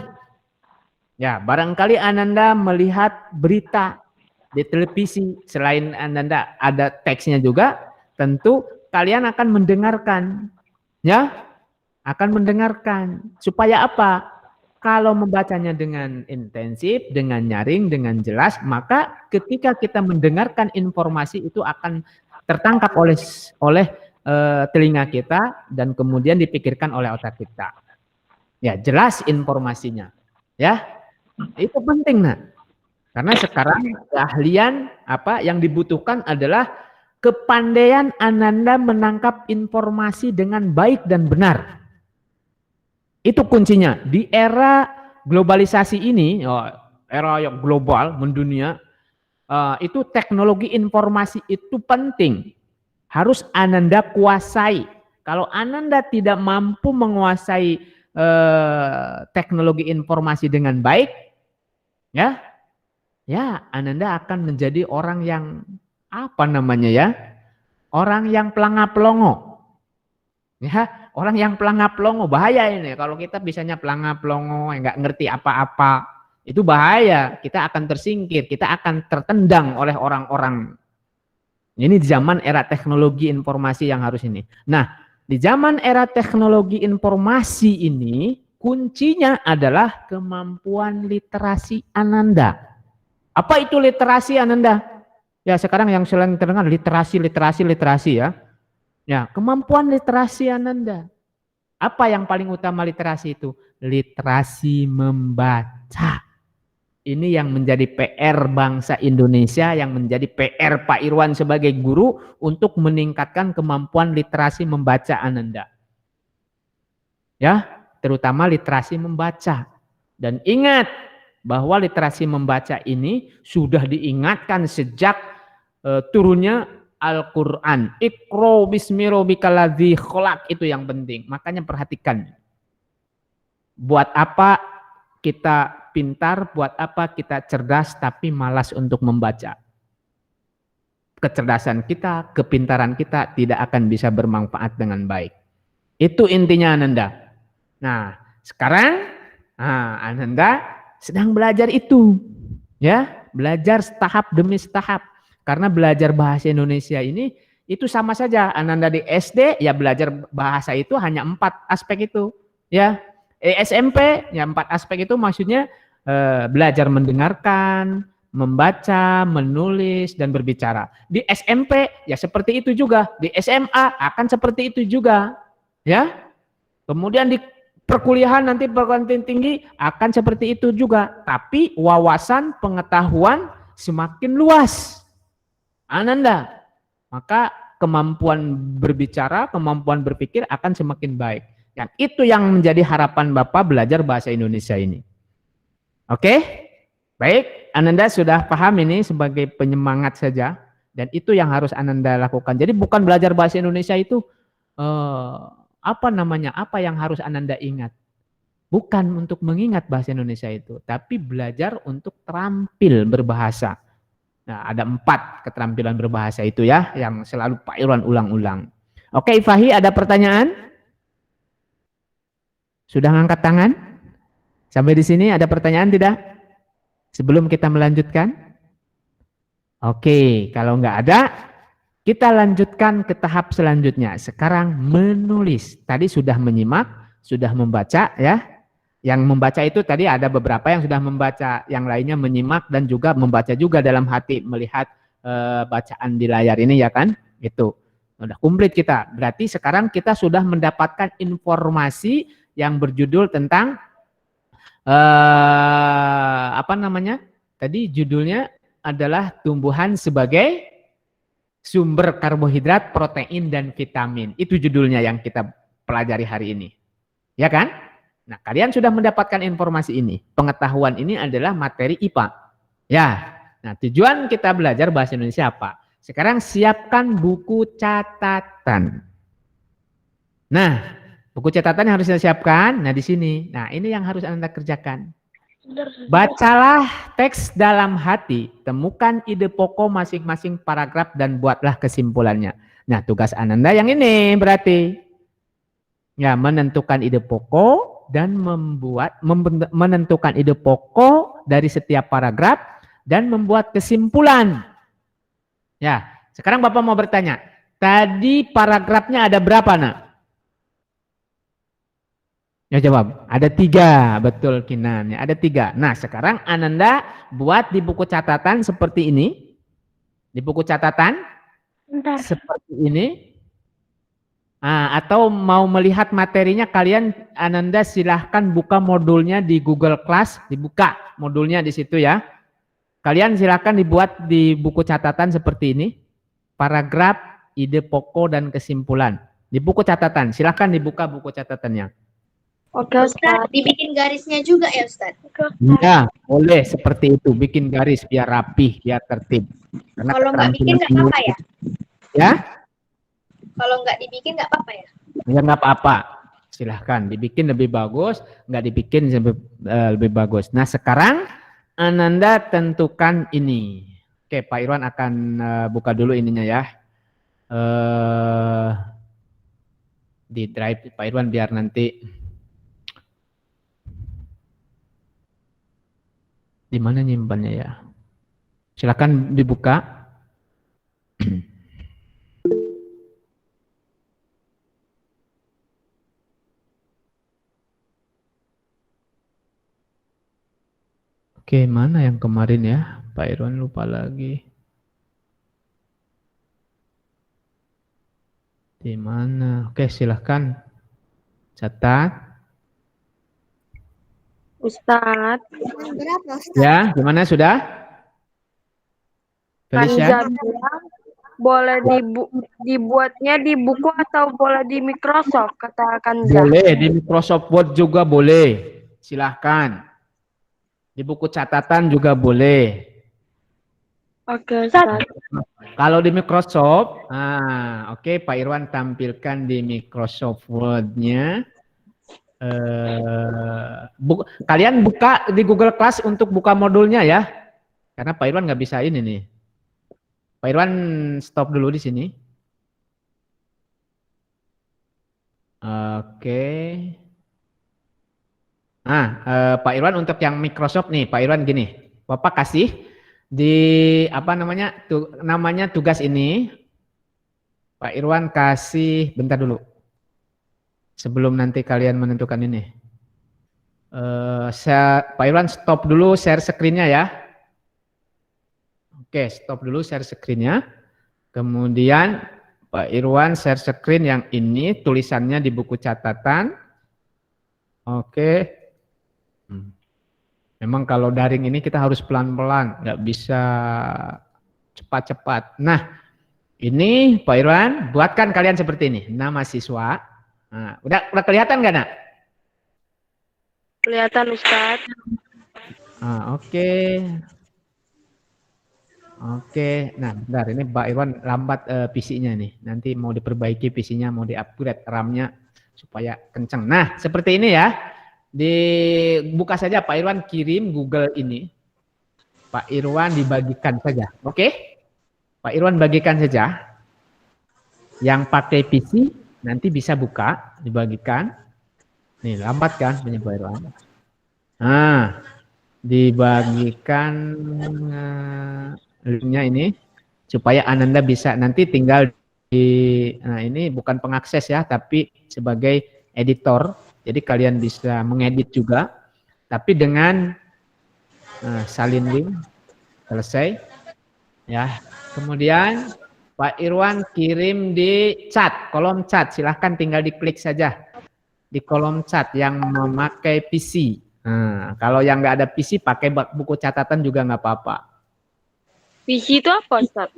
Ya, barangkali Ananda melihat berita di televisi, selain Ananda ada teksnya juga, tentu kalian akan mendengarkan. Ya, akan mendengarkan. Supaya apa? Kalau membacanya dengan intensif, dengan nyaring, dengan jelas, maka ketika kita mendengarkan informasi itu akan tertangkap oleh telinga kita dan kemudian dipikirkan oleh otak kita. Ya, jelas informasinya. Ya, itu penting, Nak. Karena sekarang keahlian apa yang dibutuhkan adalah kepandaian Ananda menangkap informasi dengan baik dan benar. Itu kuncinya. Di era globalisasi ini, era yang global, mendunia, itu teknologi informasi itu penting. Harus Ananda kuasai. Kalau Ananda tidak mampu menguasai teknologi informasi dengan baik, ya Ananda akan menjadi orang yang apa namanya ya? Orang yang pelangap-pelongo. Ya, orang yang pelangap-pelongo bahaya ini. Kalau kita bisanya pelangap-pelongo, nggak ngerti apa-apa, itu bahaya. Kita akan tersingkir, kita akan tertendang oleh orang-orang. Ini di zaman era teknologi informasi yang harus ini. Nah, di zaman era teknologi informasi ini, kuncinya adalah kemampuan literasi Ananda. Apa itu literasi Ananda? Ya, sekarang yang sering terdengar literasi ya. Ya, kemampuan literasi Ananda. Apa yang paling utama literasi itu? Literasi membaca. Ini yang menjadi PR bangsa Indonesia, yang menjadi PR Pak Irwan sebagai guru untuk meningkatkan kemampuan literasi membaca Ananda. Ya, terutama literasi membaca. Dan ingat bahwa literasi membaca ini sudah diingatkan sejak turunnya Al-Quran. Iqra bismi rabbikal ladzi khalaq, itu yang penting. Makanya perhatikan. Buat apa kita pintar, buat apa kita cerdas tapi malas untuk membaca? Kecerdasan kita, kepintaran kita tidak akan bisa bermanfaat dengan baik. Itu intinya Ananda. Nah, sekarang Ananda sedang belajar itu. Ya, belajar tahap demi tahap. Karena belajar bahasa Indonesia ini itu sama saja. Ananda di SD ya belajar bahasa itu hanya 4 aspek itu. Ya, SMP ya 4 aspek itu maksudnya belajar mendengarkan, membaca, menulis dan berbicara. Di SMP ya seperti itu juga. Di SMA akan seperti itu juga. Ya. Kemudian di perkuliahan nanti perguruan tinggi akan seperti itu juga. Tapi wawasan pengetahuan semakin luas. Ananda, maka kemampuan berbicara, kemampuan berpikir akan semakin baik. Dan itu yang menjadi harapan Bapak belajar bahasa Indonesia ini. Oke? Baik, Ananda sudah paham ini sebagai penyemangat saja. Dan itu yang harus Ananda lakukan. Jadi bukan belajar bahasa Indonesia itu, apa yang harus Ananda ingat. Bukan untuk mengingat bahasa Indonesia itu, tapi belajar untuk terampil berbahasa. Nah, ada 4 keterampilan berbahasa itu ya, yang selalu Pak Irwan ulang-ulang. Oke, Fahi, ada pertanyaan? Sudah ngangkat tangan? Sampai di sini ada pertanyaan tidak? Sebelum kita melanjutkan? Oke, kalau nggak ada, kita lanjutkan ke tahap selanjutnya. Sekarang menulis. Tadi sudah menyimak, sudah membaca ya. Yang membaca itu tadi ada beberapa yang sudah membaca, yang lainnya menyimak dan juga membaca juga dalam hati melihat bacaan di layar ini ya kan? Itu. Sudah komplit kita. Berarti sekarang kita sudah mendapatkan informasi yang berjudul tentang apa namanya? Tadi judulnya adalah tumbuhan sebagai sumber karbohidrat, protein dan vitamin. Itu judulnya yang kita pelajari hari ini. Ya kan? Nah, kalian sudah mendapatkan informasi ini. Pengetahuan ini adalah materi IPA. Ya. Nah, tujuan kita belajar bahasa Indonesia apa? Sekarang siapkan buku catatan. Nah, buku catatan yang harus kita siapkan. Nah, di sini. Nah, ini yang harus Anda kerjakan. Bacalah teks dalam hati. Temukan ide pokok masing-masing paragraf dan buatlah kesimpulannya. Nah, tugas Ananda yang ini berarti. Ya, menentukan ide pokok dan menentukan ide pokok dari setiap paragraf dan membuat kesimpulan. Ya, sekarang Bapak mau bertanya, tadi paragrafnya ada berapa, Nak? Ya jawab, ada 3, betul Kinan, ya, ada 3. Nah, sekarang Ananda buat di buku catatan seperti ini. Di buku catatan seperti ini. Atau mau melihat materinya kalian, Ananda silahkan buka modulnya di Google Class, dibuka modulnya di situ ya. Kalian silahkan dibuat di buku catatan seperti ini, paragraf, ide pokok dan kesimpulan. Di buku catatan, silahkan dibuka buku catatannya. Oke, Ustaz, dibikin garisnya juga ya Ustaz? Ya, boleh seperti itu, bikin garis biar rapih, biar tertib. Karena Kalau nggak bikin nggak apa-apa ya? Ya? Kalau nggak dibikin nggak apa-apa ya? Ya nggak apa-apa, silahkan dibikin lebih bagus, nggak dibikin lebih bagus. Nah sekarang Ananda tentukan ini. Oke, Pak Irwan akan buka dulu ininya ya. Di drive Pak Irwan biar nanti di mana nyimpannya ya. Silahkan dibuka. Oke, mana yang kemarin ya? Pak Irwan lupa lagi. Di mana? Oke, silahkan catat. Ustadz. Berapa, Ustaz? Ya, gimana sudah? Felicia? Kanza bilang boleh dibuatnya di buku atau boleh di Microsoft, kata Kanza. Boleh, di Microsoft Word juga boleh. Silahkan. Di buku catatan juga boleh. Oke, Ustaz. Kalau di Microsoft, oke, Pak Irwan tampilkan di Microsoft Word-nya. Kalian buka di Google Class untuk buka modulnya ya. Karena Pak Irwan nggak bisa ini nih. Pak Irwan stop dulu di sini. Oke. Pak Irwan untuk yang Microsoft nih, Pak Irwan gini. Bapak kasih di apa namanya? Namanya tugas ini. Pak Irwan kasih bentar dulu. Sebelum nanti kalian menentukan ini. Pak Irwan stop dulu share screen-nya ya. Oke, stop dulu share screen-nya. Kemudian Pak Irwan share screen yang ini, tulisannya di buku catatan. Oke. Memang kalau daring ini kita harus pelan-pelan, nggak bisa cepat-cepat. Nah, ini Pak Irwan, buatkan kalian seperti ini. Nama siswa. Nah, udah kelihatan nggak, Nak? Kelihatan, Ustadz. Oke. Oke, nah bentar ini Pak Irwan lambat PC-nya nih. Nanti mau diperbaiki PC-nya, mau di-upgrade RAM-nya supaya kenceng. Nah, seperti ini ya. Dibuka saja Pak Irwan kirim Google ini. Pak Irwan dibagikan saja. Oke? Pak Irwan bagikan saja. Yang pakai PC nanti bisa buka, dibagikan. Nih, lambat kan punya Pak Irwan. Nah, dibagikan linknya ini supaya Ananda bisa nanti tinggal nah ini bukan pengakses ya, tapi sebagai editor. Jadi kalian bisa mengedit juga, tapi dengan salin link, selesai. Ya, kemudian Pak Irwan kirim di chat, kolom chat. Silahkan tinggal diklik saja di kolom chat yang memakai PC. Nah, kalau yang nggak ada PC, pakai buku catatan juga nggak apa-apa. PC itu apa, Ustaz?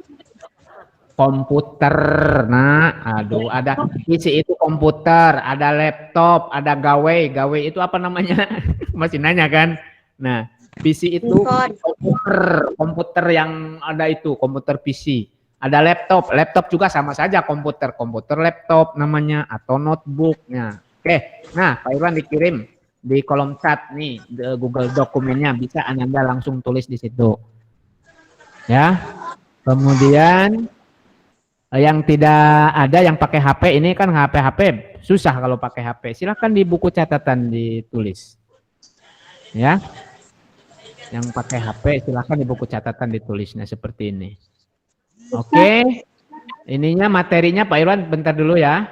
Komputer. Nah, aduh, ada PC itu komputer, ada laptop, ada gawai. Gawai itu apa namanya? Masih nanya kan? Nah, PC itu komputer yang ada itu, komputer PC. Ada laptop, laptop juga sama saja komputer laptop namanya atau notebooknya. Oke, nah Pak Irwan dikirim di kolom chat nih, Google dokumennya bisa Ananda langsung tulis di situ. Ya, kemudian yang tidak ada yang pakai HP ini kan HP susah kalau pakai HP. Silahkan di buku catatan ditulis. Ya. Yang pakai HP silahkan di buku catatan ditulisnya seperti ini. Oke. Ininya materinya Pak Irwan bentar dulu ya.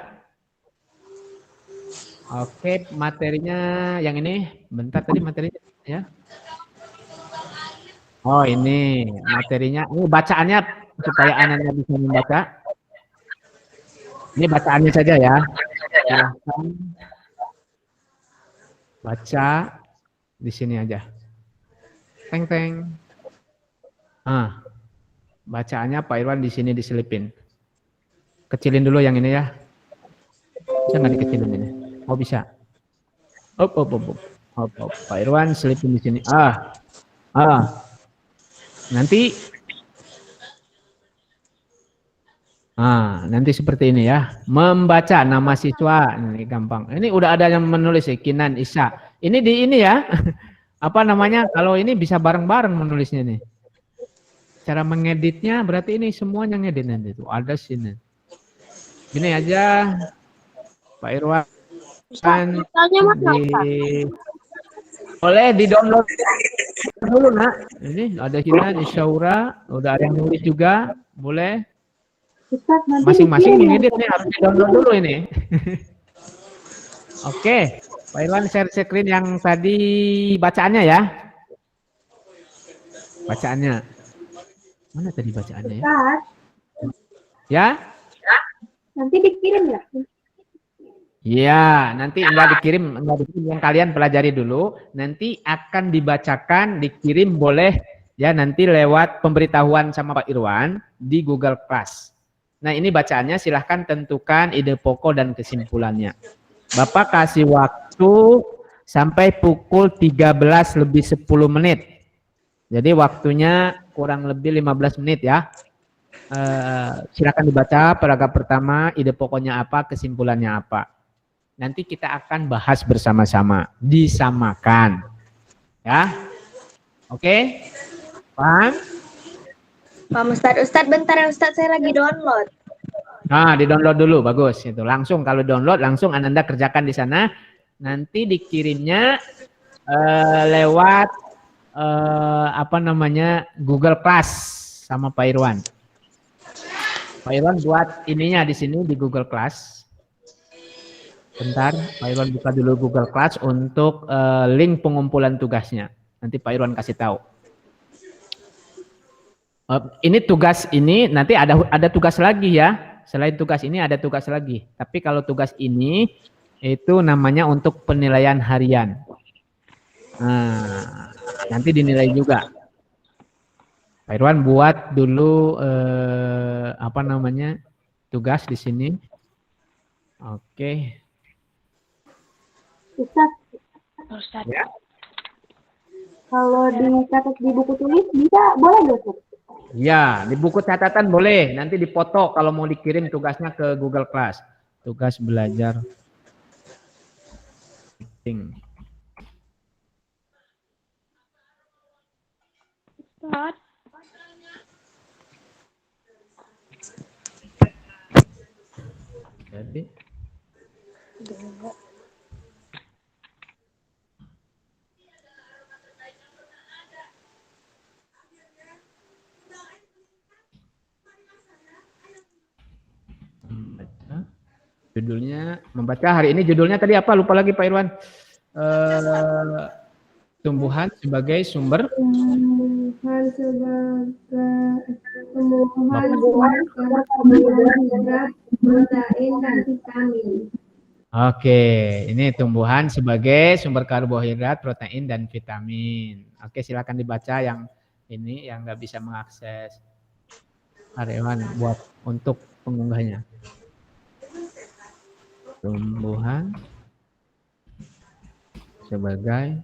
Oke, materinya yang ini. Bentar tadi materinya ya. Oh, ini materinya. Ini bacaannya supaya Ananda bisa membaca. Ini bacaannya saja ya. Silahkan baca di sini aja. Teng teng. Ah, bacaannya Pak Irwan di sini diselipin. Kecilin dulu yang ini ya. Bisa nggak dikecilin ini? Oh bisa. Op. Pak Irwan selipin di sini. Nanti nanti seperti ini ya. Membaca nama siswa. Ini gampang. Ini udah ada yang menulis ya, Kinan Isa. Ini di ini ya. Apa namanya? Kalau ini bisa bareng-bareng menulisnya nih. Cara mengeditnya berarti ini semuanya ngedit nanti tuh. Ada sini. Gini aja Pak Irwan. Boleh di-download dulu nak. Ini ada Kinan Isyaura. Udah ada yang nulis juga. Boleh. Masing-masing mengedit nih harus di-download dulu ini. Oke, Pak Irwan share screen yang tadi bacaannya ya. Bacaannya. Mana tadi bacaannya ya? Ya? Nanti dikirim ya? Iya, nanti enggak dikirim yang kalian pelajari dulu, nanti akan dibacakan, dikirim boleh ya nanti lewat pemberitahuan sama Pak Irwan di Google Class. Nah, ini bacaannya silahkan tentukan ide pokok dan kesimpulannya. Bapak kasih waktu sampai pukul 13 lebih 10 menit. Jadi waktunya kurang lebih 15 menit ya. Silakan dibaca paragraf pertama, ide pokoknya apa, kesimpulannya apa. Nanti kita akan bahas bersama-sama, disamakan. Ya. Oke? Paham? Pak Ustadz, bentar ya Ustadz, saya lagi download. Nah, di-download dulu, bagus. Itu langsung kalau download langsung Anda kerjakan di sana. Nanti dikirimnya lewat Google Class sama Pak Irwan. Pak Irwan buat ininya di sini di Google Class. Bentar, Pak Irwan buka dulu Google Class untuk link pengumpulan tugasnya. Nanti Pak Irwan kasih tahu. Ini tugas ini nanti ada tugas lagi ya. Selain tugas ini ada tugas lagi. Tapi kalau tugas ini itu namanya untuk penilaian harian. Nah, nanti dinilai juga. Pak Irwan buat dulu tugas di sini. Oke. Ustaz. Ya. Kalau dicatat di buku tulis bisa, boleh nggak, Ustaz? Ya, di buku catatan boleh. Nanti dipoto kalau mau dikirim tugasnya ke Google Class. Tugas belajar. Ustaz. Jadi. Judulnya membaca hari ini judulnya tadi apa? Lupa lagi Pak Irwan. Tumbuhan sebagai sumber Karbohidrat, protein dan vitamin. Oke, ini tumbuhan sebagai sumber karbohidrat, protein dan vitamin. Oke, silakan dibaca yang ini yang nggak bisa mengakses karyawan buat untuk pengunggahnya. Tumbuhan sebagai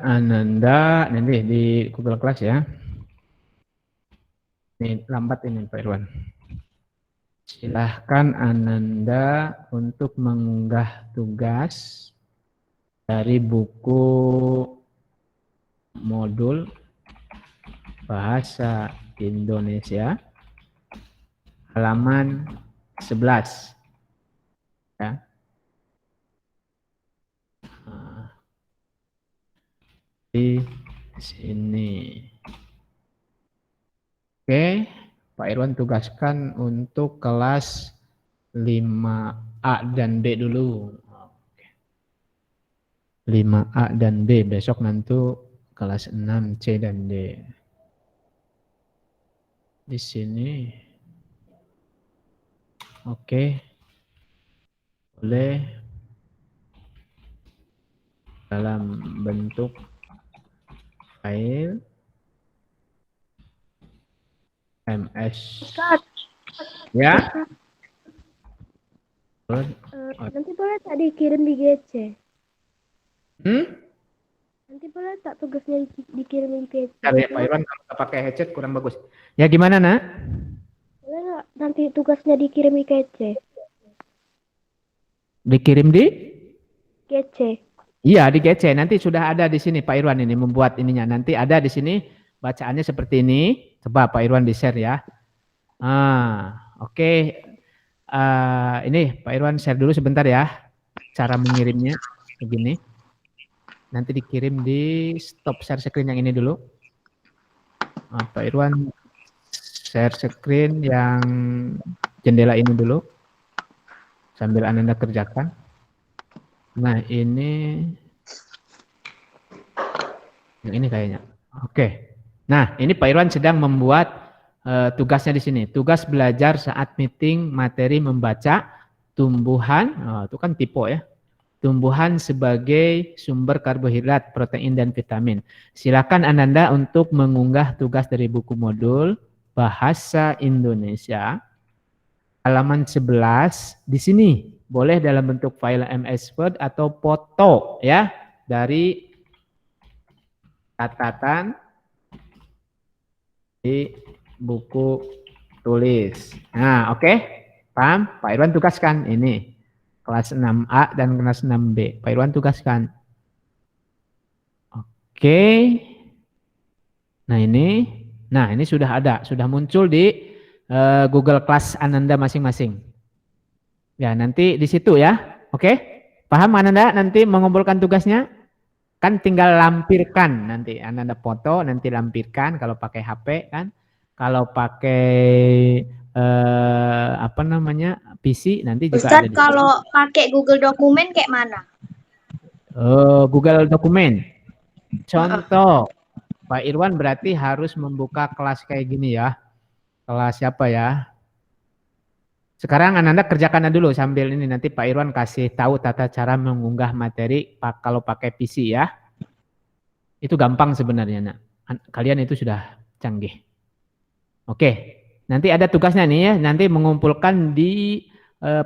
Ananda nanti di Google Class ya. Ini lambat ini Pak Irwan. Silahkan Ananda untuk mengunggah tugas dari buku modul Bahasa Indonesia halaman 11. Ya. Di sini. Oke, Pak Irwan tugaskan untuk kelas 5A dan B dulu. 5A dan B, besok nanti kelas 6 C dan D. Di sini. Oke. Boleh dalam bentuk file MS. Ya. Nanti boleh tak dikirim di GC? Nanti boleh tak tugasnya dikirim di GC? Cari Pak Irwan kalau nggak pakai headset kurang bagus. Ya gimana nak? Boleh nggak nanti tugasnya dikirim di GC? Dikirim di? GC. Iya di GC. Nanti sudah ada di sini Pak Irwan ini membuat ininya. Nanti ada di sini bacaannya seperti ini. Coba Pak Irwan di share ya. Oke. Ini Pak Irwan share dulu sebentar ya. Cara mengirimnya begini. Nanti dikirim di stop share screen yang ini dulu. Pak Irwan share screen yang jendela ini dulu. Sambil Anda kerjakan. Nah ini. Yang ini kayaknya. Oke. Nah ini Pak Irwan sedang membuat tugasnya di sini. Tugas belajar saat meeting materi membaca tumbuhan. Itu kan typo ya. Tumbuhan sebagai sumber karbohidrat, protein, dan vitamin. Silakan Ananda untuk mengunggah tugas dari buku modul Bahasa Indonesia halaman 11 di sini. Boleh dalam bentuk file MS Word atau foto ya dari catatan di buku tulis. Nah, oke. Paham? Pak Irwan tugaskan ini. Kelas 6A dan kelas 6B. Pak Irwan tugaskan. Oke. Nah ini sudah ada, sudah muncul di Google Class Ananda masing-masing. Ya nanti di situ ya, oke? Paham Ananda nanti mengumpulkan tugasnya? Kan tinggal lampirkan nanti Ananda foto, nanti lampirkan kalau pakai HP kan. Kalau pakai PC nanti juga Ustadz, ada di kalau pakai Google Dokumen kayak mana? Google Dokumen. Contoh, Pak Irwan berarti harus membuka kelas kayak gini ya. Kelas siapa ya? Sekarang Ananda kerjakan dulu sambil ini nanti Pak Irwan kasih tahu tata cara mengunggah materi kalau pakai PC ya. Itu gampang sebenarnya nak. Kalian itu sudah canggih. Oke. Nanti ada tugasnya nih ya, nanti mengumpulkan di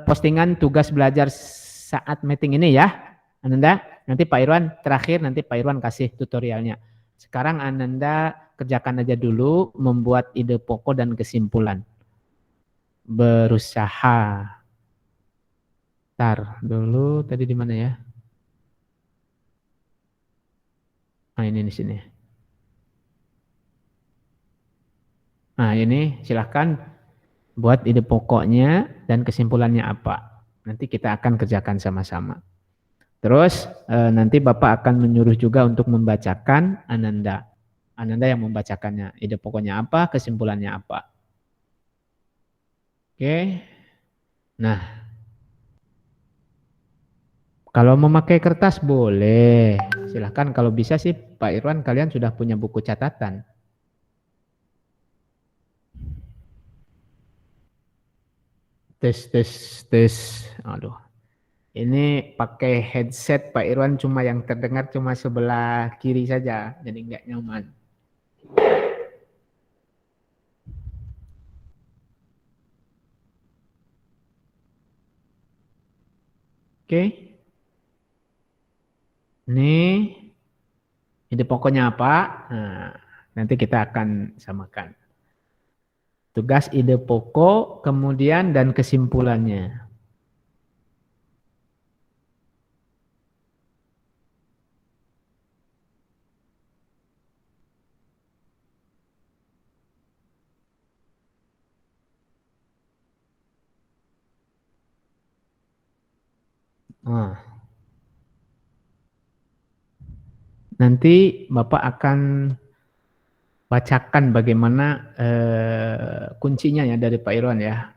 postingan tugas belajar saat meeting ini ya, Ananda. Nanti Pak Irwan terakhir, nanti Pak Irwan kasih tutorialnya. Sekarang Ananda kerjakan aja dulu, membuat ide pokok dan kesimpulan. Berusaha. Tar dulu, tadi di mana ya? Nah ini di sini. Nah ini silahkan buat ide pokoknya dan kesimpulannya apa. Nanti kita akan kerjakan sama-sama. Terus nanti Bapak akan menyuruh juga untuk membacakan Ananda. Ananda yang membacakannya. Ide pokoknya apa, kesimpulannya apa. Oke. Nah. Kalau memakai kertas boleh. Silahkan kalau bisa sih Pak Irwan kalian sudah punya buku catatan. Tes. Aduh. Ini pakai headset Pak Irwan cuma yang terdengar cuma sebelah kiri saja. Jadi nggak nyaman. Oke. Ini ide ide pokoknya apa? Nah, nanti kita akan samakan. Tugas, ide pokok, kemudian dan kesimpulannya. Nah, nanti Bapak akan bacakan bagaimana kuncinya ya dari Pak Irwan ya.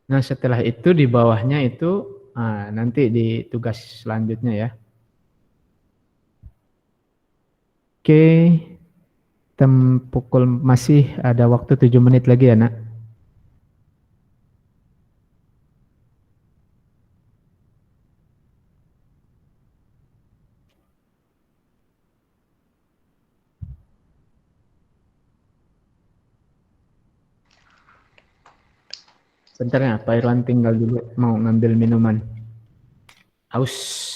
Nah, setelah itu di bawahnya itu nanti di tugas selanjutnya ya. Oke, pukul masih ada waktu 7 menit lagi ya, Nak. Bentar ya, Pak Irwan tinggal dulu mau ngambil minuman. Haus.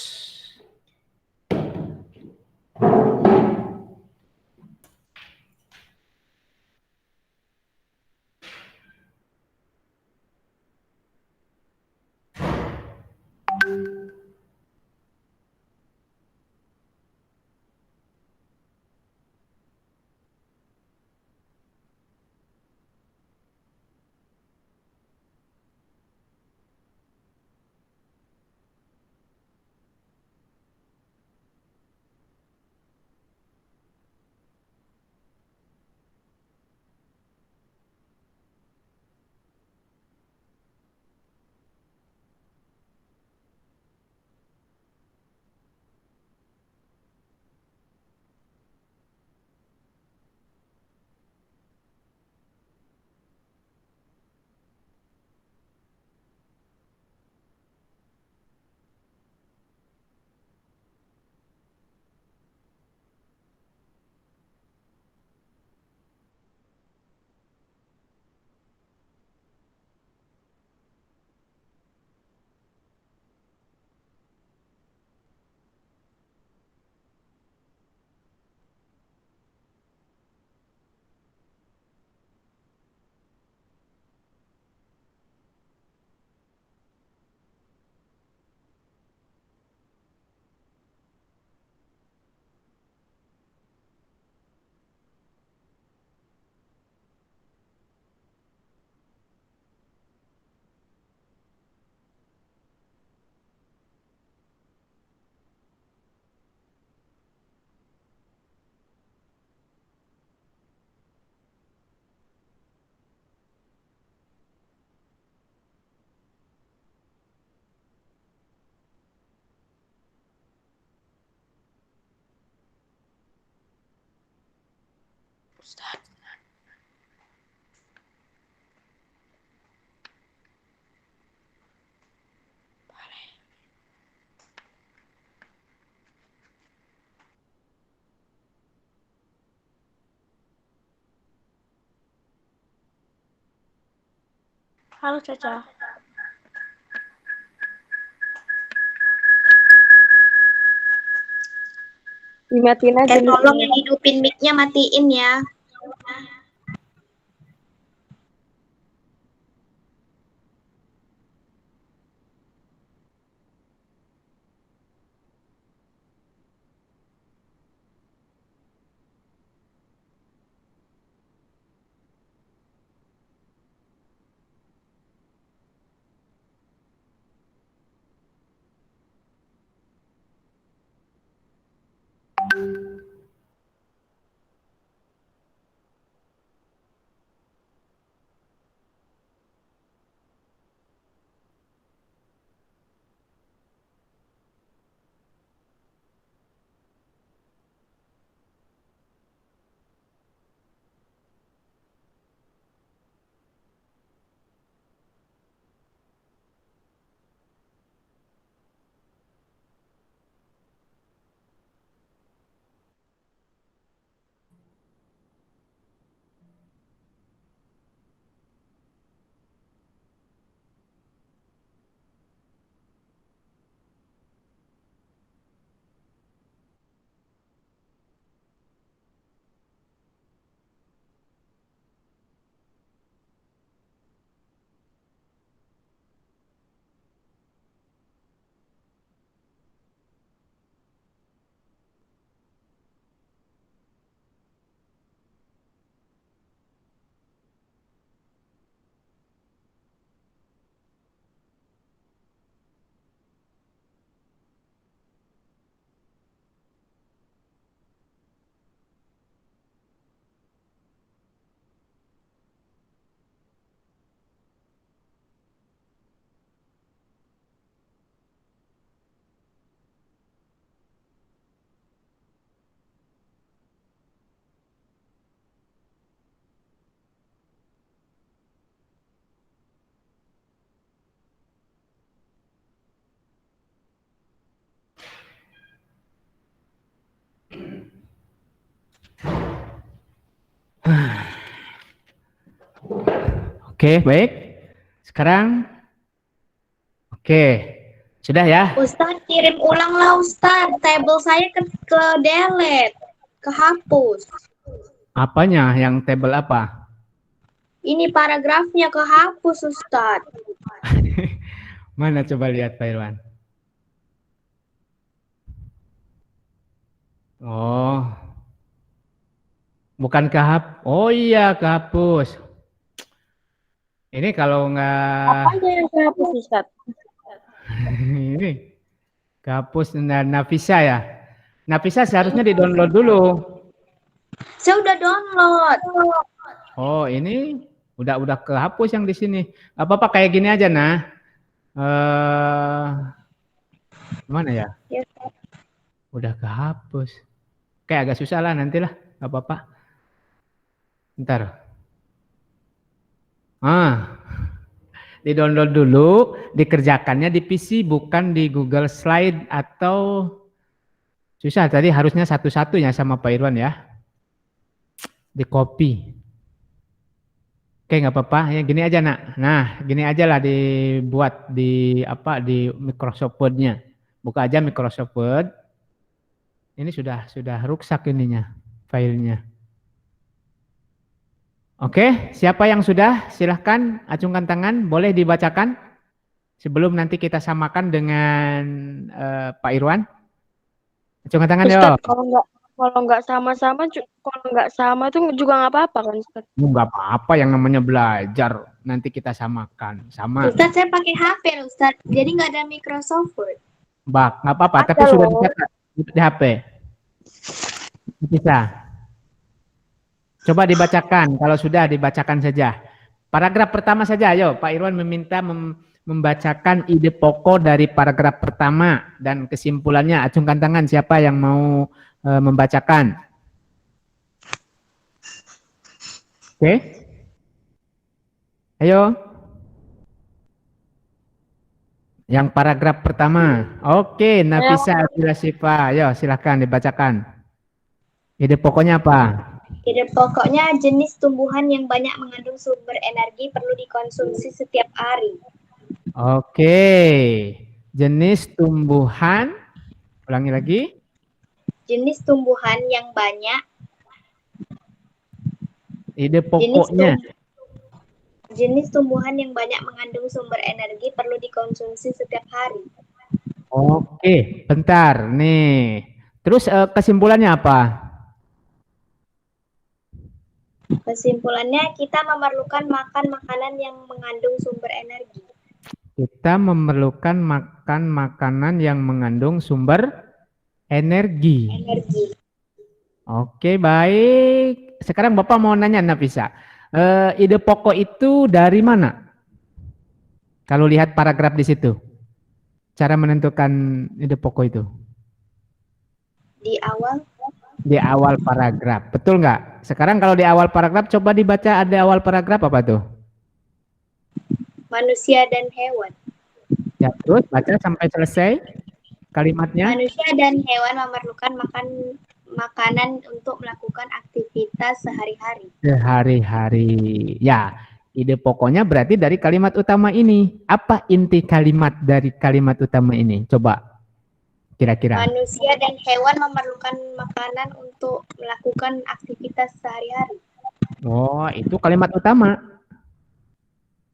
Halo Caca. Dimatiin aja. Tolong yang hidupin mic-nya matiin ya. Oke, baik. Sekarang, oke. Sudah ya? Ustadz, kirim ulanglah Ustadz. Tabel saya ke delete, kehapus. Apanya? Yang table apa? Ini paragrafnya kehapus Ustadz. Mana coba lihat Pak Irwan? Oh, bukan oh iya kehapus. Ini kalau nggak Apanya yang kehapus Ustadz? ini kehapus Nafisa ya. Nafisa seharusnya di-download dulu. Saya udah download. Oh, ini udah kehapus yang di sini. Apa-apa kayak gini aja nah. Mana ya? Udah kehapus. Kayak agak susah lah nantilah, nggak apa-apa. Ntar. Di-download dulu, dikerjakannya di PC, bukan di Google Slide atau susah. Tadi harusnya satu-satunya sama Pak Irwan ya. Di copy. Oke, nggak apa-apa. Ya gini aja nak. Nah, gini aja lah dibuat di Microsoft Word-nya. Buka aja Microsoft Word. Ini sudah rusak ininya, filenya. Oke, siapa yang sudah? Silahkan acungkan tangan, boleh dibacakan sebelum nanti kita samakan dengan Pak Irwan. Acungkan tangan ya. Ustadz, kalau nggak sama tuh juga nggak apa-apa kan Ustadz? Nggak apa-apa, yang namanya belajar. Nanti kita samakan, sama. Ustadz, saya pakai HP Ustadz, jadi nggak ada Microsoft Word. Nggak apa-apa, tapi sudah dicatat di HP. Bisa. Coba dibacakan, kalau sudah dibacakan saja. Paragraf pertama saja, ayo Pak Irwan meminta membacakan ide pokok dari paragraf pertama dan kesimpulannya. Acungkan tangan siapa yang mau membacakan. Oke. Ayo. Yang paragraf pertama. Oke, Nafisa Sifa. Ayo silakan dibacakan. Ide pokoknya apa? Ide pokoknya jenis tumbuhan yang banyak mengandung sumber energi perlu dikonsumsi setiap hari. Oke. Jenis tumbuhan. Ulangi lagi. Jenis tumbuhan yang banyak. Ide pokoknya. Jenis tumbuhan yang banyak mengandung sumber energi perlu dikonsumsi setiap hari. Oke, bentar nih. Terus kesimpulannya apa? Kesimpulannya, kita memerlukan makan makanan yang mengandung sumber energi. Kita memerlukan makan makanan yang mengandung sumber energi. Oke, baik. Sekarang Bapak mau nanya Nafisa. Ide pokok itu dari mana? Kalau lihat paragraf di situ. Cara menentukan ide pokok itu. Di awal paragraf. Betul nggak? Sekarang kalau di awal paragraf coba dibaca, ada awal paragraf apa tuh? Manusia dan hewan. Ya, terus baca sampai selesai kalimatnya. Manusia dan hewan memerlukan makanan untuk melakukan aktivitas sehari-hari. Sehari-hari. Ya, ide pokoknya berarti dari kalimat utama ini. Apa inti kalimat dari kalimat utama ini? Coba. Kira-kira. Manusia dan hewan memerlukan makanan untuk melakukan aktivitas sehari-hari. Oh, itu kalimat utama.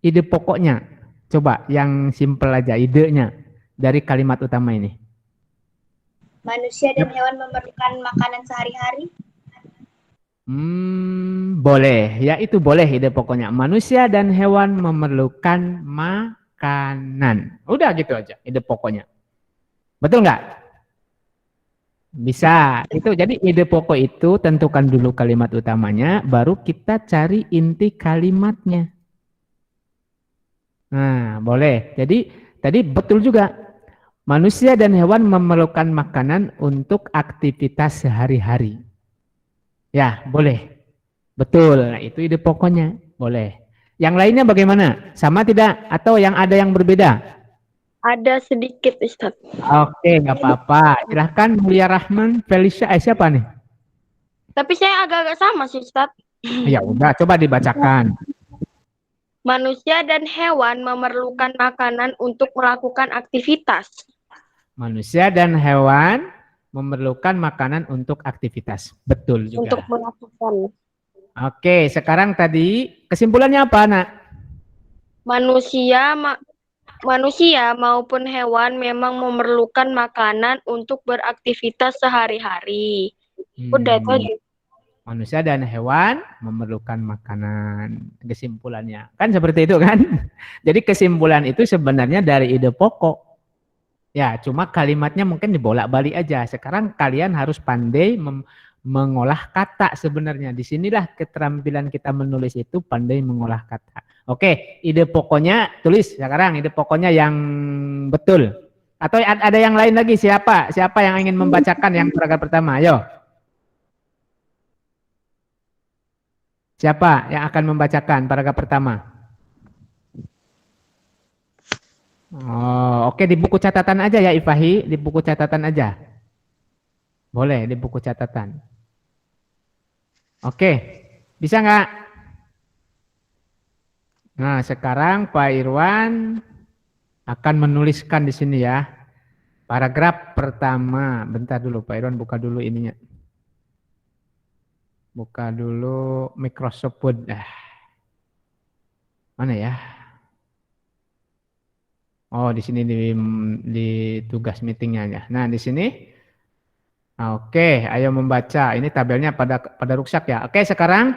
Ide pokoknya. Coba yang simple aja idenya dari kalimat utama ini. Manusia dan hewan memerlukan makanan sehari-hari. Boleh. Ya itu boleh ide pokoknya. Manusia dan hewan memerlukan makanan. Udah gitu aja ide pokoknya. Betul nggak? Bisa. Itu jadi ide pokok itu tentukan dulu kalimat utamanya, baru kita cari inti kalimatnya. Nah, boleh. Jadi tadi betul juga. Manusia dan hewan memerlukan makanan untuk aktivitas sehari-hari. Ya, boleh. Betul. Nah, itu ide pokoknya. Boleh. Yang lainnya bagaimana? Sama tidak? Atau yang ada yang berbeda? Ada sedikit, Ustadz. Oke, nggak apa-apa. Silahkan Mulia Rahman, Felicia, siapa nih? Tapi saya agak-agak sama sih, Ustadz. Ya udah, coba dibacakan. Manusia dan hewan memerlukan makanan untuk melakukan aktivitas. Manusia dan hewan memerlukan makanan untuk aktivitas. Betul juga. Untuk melakukan. Oke, sekarang tadi kesimpulannya apa, Nak? Manusia maupun hewan memang memerlukan makanan untuk beraktivitas sehari-hari. Udah itu aja. Manusia dan hewan memerlukan makanan. Kesimpulannya. Kan seperti itu kan? Jadi kesimpulan itu sebenarnya dari ide pokok. Ya, cuma kalimatnya mungkin dibolak-balik aja. Sekarang kalian harus pandai mengolah kata sebenarnya. Disinilah keterampilan kita menulis itu pandai mengolah kata. Oke, ide pokoknya tulis sekarang. Ide pokoknya yang betul. Atau ada yang lain lagi? Siapa yang ingin membacakan yang paragraf pertama? Ayo. Siapa yang akan membacakan paragraf pertama? Oh, oke, di buku catatan aja ya Ifahi, di buku catatan aja. Boleh di buku catatan. Oke, bisa nggak? Nah, sekarang Pak Irwan akan menuliskan di sini ya. Paragraf pertama. Bentar dulu Pak Irwan, buka dulu ininya. Buka dulu Microsoft Word. Mana ya? Oh, di sini di tugas meetingnya ya. Nah, di sini. Oke, ayo membaca. Ini tabelnya pada rusak ya. Oke, sekarang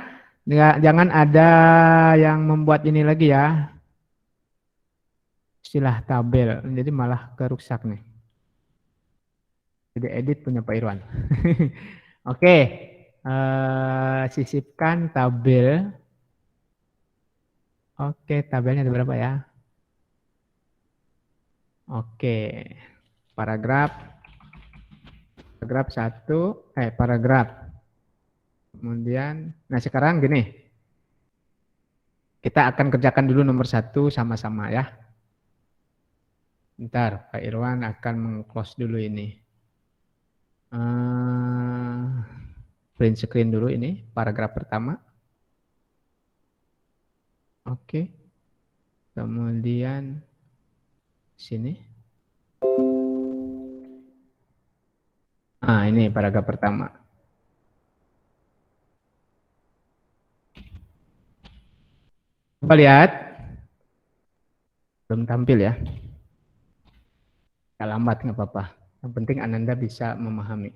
jangan ada yang membuat ini lagi ya. Istilah tabel. Jadi malah kerusak nih. Jadi edit punya Pak Irwan. Oke. Sisipkan tabel. Oke, tabelnya ada berapa ya? Oke. Paragraf 1, paragraf. Kemudian, nah sekarang gini. Kita akan kerjakan dulu nomor 1 sama-sama ya. Bentar, Pak Irwan akan meng-close dulu ini. Print screen dulu ini, paragraf pertama. Oke. Kemudian sini. Nah, ini paragraf pertama. Coba lihat. Belum tampil ya. Gak lambat, nggak apa-apa. Yang penting Ananda bisa memahami.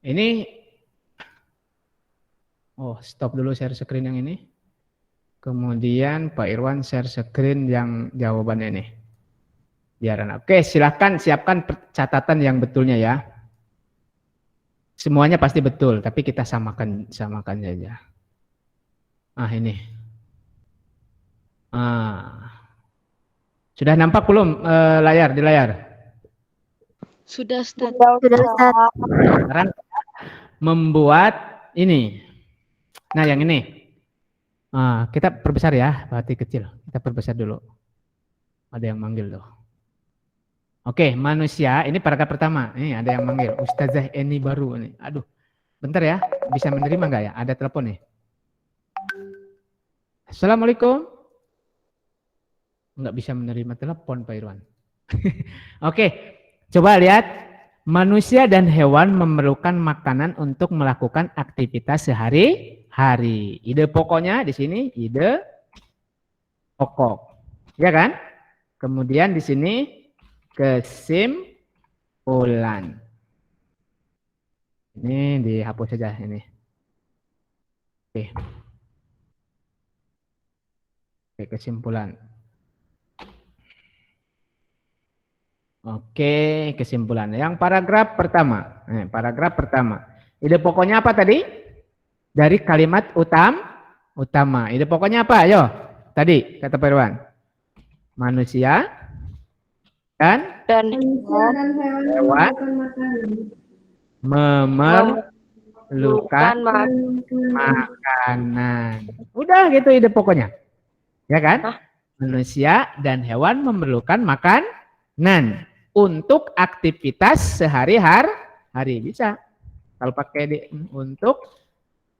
Ini, stop dulu share screen yang ini. Kemudian Pak Irwan share screen yang jawabannya ini. Oke, silahkan siapkan catatan yang betulnya ya. Semuanya pasti betul, tapi kita samakan saja. Ini. Sudah nampak belum di layar? Sudah, Ustaz. Sekarang membuat ini. Nah, yang ini. Kita perbesar ya, hati kecil. Kita perbesar dulu. Ada yang manggil tuh. Oke, manusia, ini paragraf pertama. Ini ada yang manggil. Ustazah Eni baru. Nih. Aduh, bentar ya. Bisa menerima nggak ya? Ada telepon nih. Assalamualaikum. Nggak bisa menerima telepon, Pak Irwan. Oke, coba lihat. Manusia dan hewan memerlukan makanan untuk melakukan aktivitas sehari-hari. Ide pokoknya di sini, ide pokok. Ya kan? Kemudian di sini kesimpulan. Ini dihapus saja ini. Oke. Oke, kesimpulan. Oke, kesimpulan. Yang paragraf pertama. Paragraf pertama. Ide pokoknya apa tadi? Dari kalimat utama. Ide pokoknya apa? Ayo. Tadi kata Pak Irwan. Manusia dan hewan memerlukan makanan. Udah gitu ide pokoknya. Ya kan? Manusia dan hewan memerlukan makanan untuk aktivitas sehari-hari. Bisa. Kalau pakai untuk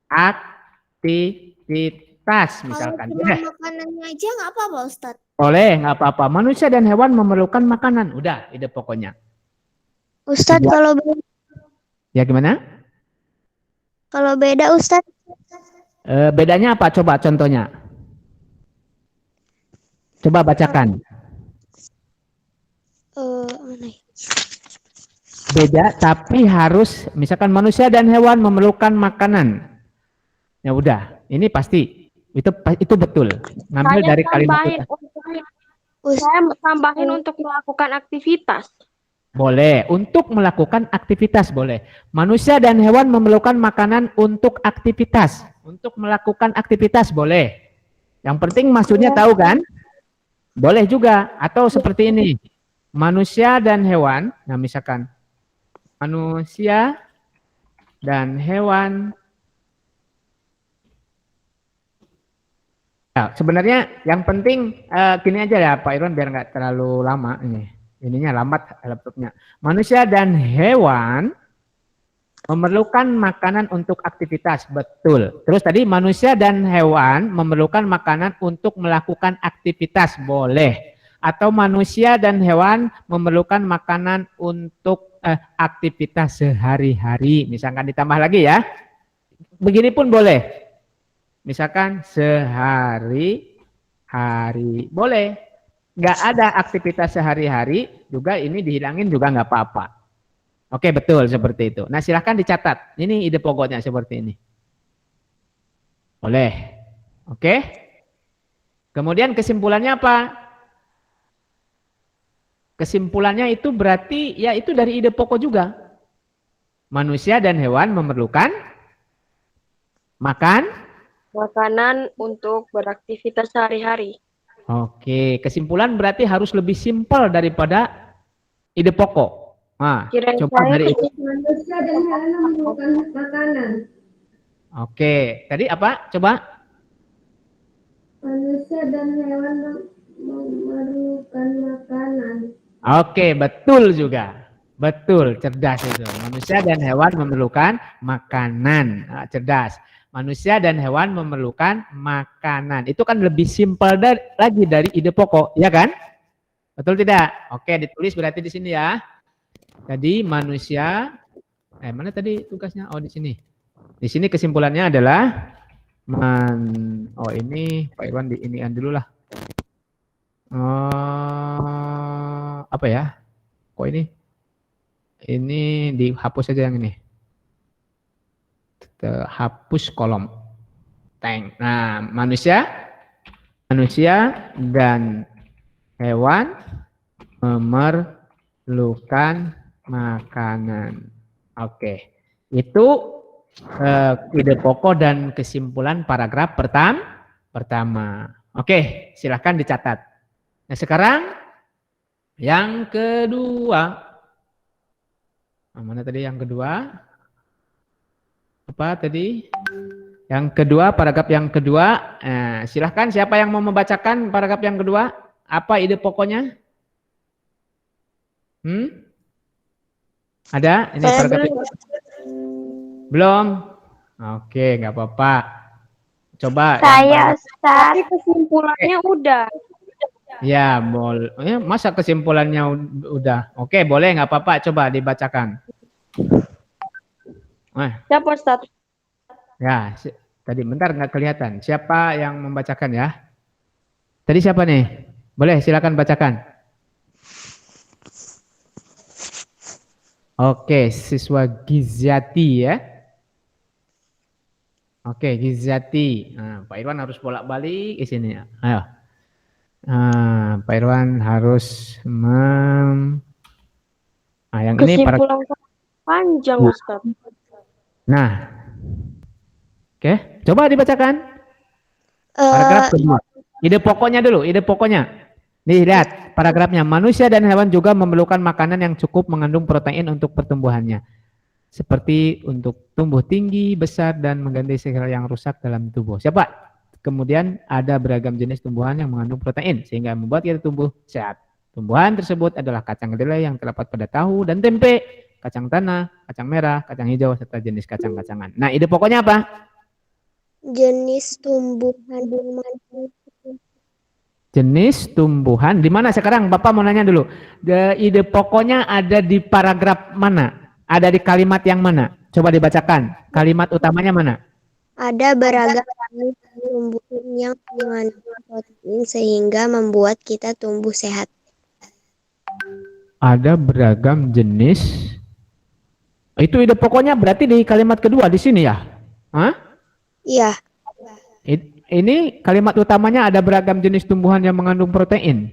aktivitas aktivitas Kalau misalkan. cuma Udah. makanannya aja nggak apa-apa, Ustadz. Boleh, nggak apa-apa. Manusia dan hewan memerlukan makanan. Udah, ide pokoknya. Ustadz, Ya gimana? kalau beda Ustadz, Bedanya apa? Coba contohnya. Coba bacakan. mana ya? Beda, tapi harus, misalkan manusia dan hewan memerlukan makanan. Ya udah, ini pasti. Itu betul. Ngambil Saya dari kalimat tambahin itu. saya tambahin untuk melakukan aktivitas. Boleh, untuk melakukan aktivitas boleh. Manusia dan hewan memerlukan makanan untuk aktivitas. Untuk melakukan aktivitas boleh. Yang penting maksudnya tahu kan? Boleh juga. Atau seperti ini. Manusia dan hewan, nah misalkan manusia dan hewan. Nah, sebenarnya yang penting gini aja ya Pak Irwan biar nggak terlalu lama ini. Ininya lambat laptopnya. Manusia dan hewan memerlukan makanan untuk aktivitas, betul. Terus tadi manusia dan hewan memerlukan makanan untuk melakukan aktivitas, boleh. Atau manusia dan hewan memerlukan makanan untuk aktivitas sehari-hari. Misalkan ditambah lagi ya. Begini pun boleh. Misalkan sehari-hari, boleh. Nggak ada aktivitas sehari-hari, juga ini dihilangin juga nggak apa-apa. Oke, betul seperti itu. Nah, silahkan dicatat. Ini ide pokoknya seperti ini. Boleh. Oke. Kemudian kesimpulannya apa? Kesimpulannya itu berarti, ya itu dari ide pokok juga. Manusia dan hewan memerlukan Makanan untuk beraktivitas sehari-hari. Oke, kesimpulan berarti harus lebih simpel daripada ide pokok. Nah, coba dari Manusia dan hewan memerlukan makanan. Oke, tadi apa? Coba. Manusia dan hewan memerlukan makanan. Oke, betul juga. Betul, cerdas itu. Manusia dan hewan memerlukan makanan. Nah, cerdas. Manusia dan hewan memerlukan makanan. Itu kan lebih simpel lagi dari ide pokok, ya kan? Betul tidak? Oke, ditulis berarti di sini ya. Jadi manusia, mana tadi tugasnya? Oh, di sini. Di sini kesimpulannya adalah, ini Pak Irwan diinian dulu lah. Apa ya? Kok ini? Ini dihapus saja yang ini. Hapus kolom. Nah, manusia dan hewan memerlukan makanan. Oke, itu ide pokok dan kesimpulan paragraf pertama. Oke, silahkan dicatat. Nah, sekarang yang kedua. Mana tadi yang kedua? Apa tadi? Yang kedua, paragraf yang kedua. Silahkan siapa yang mau membacakan paragraf yang kedua? Apa ide pokoknya? Ada? Ini paragraf yang... Belum? Oke, nggak apa-apa. Coba. Saya Tapi kesimpulannya udah. Ya, boleh. Masa kesimpulannya udah? Oke, boleh, nggak apa-apa. Coba dibacakan. Siapa Ustaz? Ya, tadi bentar nggak kelihatan. Siapa yang membacakan ya? Tadi siapa nih? Boleh, silakan bacakan. Oke, siswa Gizati ya. Oke, Gizati. Nah, Pak Irwan harus bolak-balik di sini ya. Ayo. Pak Irwan harus yang ini Kesimpulan panjang Ustaz. Nah, oke, coba dibacakan. Paragraf kedua. Ide pokoknya dulu, ide pokoknya. Nih, lihat paragrafnya. Manusia dan hewan juga memerlukan makanan yang cukup mengandung protein untuk pertumbuhannya. Seperti untuk tumbuh tinggi, besar, dan mengganti sel yang rusak dalam tubuh. Siapa? Kemudian ada beragam jenis tumbuhan yang mengandung protein, sehingga membuat kita tumbuh sehat. Tumbuhan tersebut adalah kacang kedelai yang terdapat pada tahu dan tempe, kacang tanah, kacang merah, kacang hijau, serta jenis kacang-kacangan. Nah, ide pokoknya apa? Jenis tumbuhan yang mengandung Jenis tumbuhan. Di mana sekarang? Bapak mau nanya dulu. Ide pokoknya ada di paragraf mana? Ada di kalimat yang mana? Coba dibacakan. Kalimat utamanya mana? ada beragam jenis tumbuhan yang mengandung protein sehingga membuat kita tumbuh sehat. Ada beragam jenis. Itu ide pokoknya berarti di kalimat kedua di sini ya? Hah? Iya, Ini kalimat utamanya ada beragam jenis tumbuhan yang mengandung protein.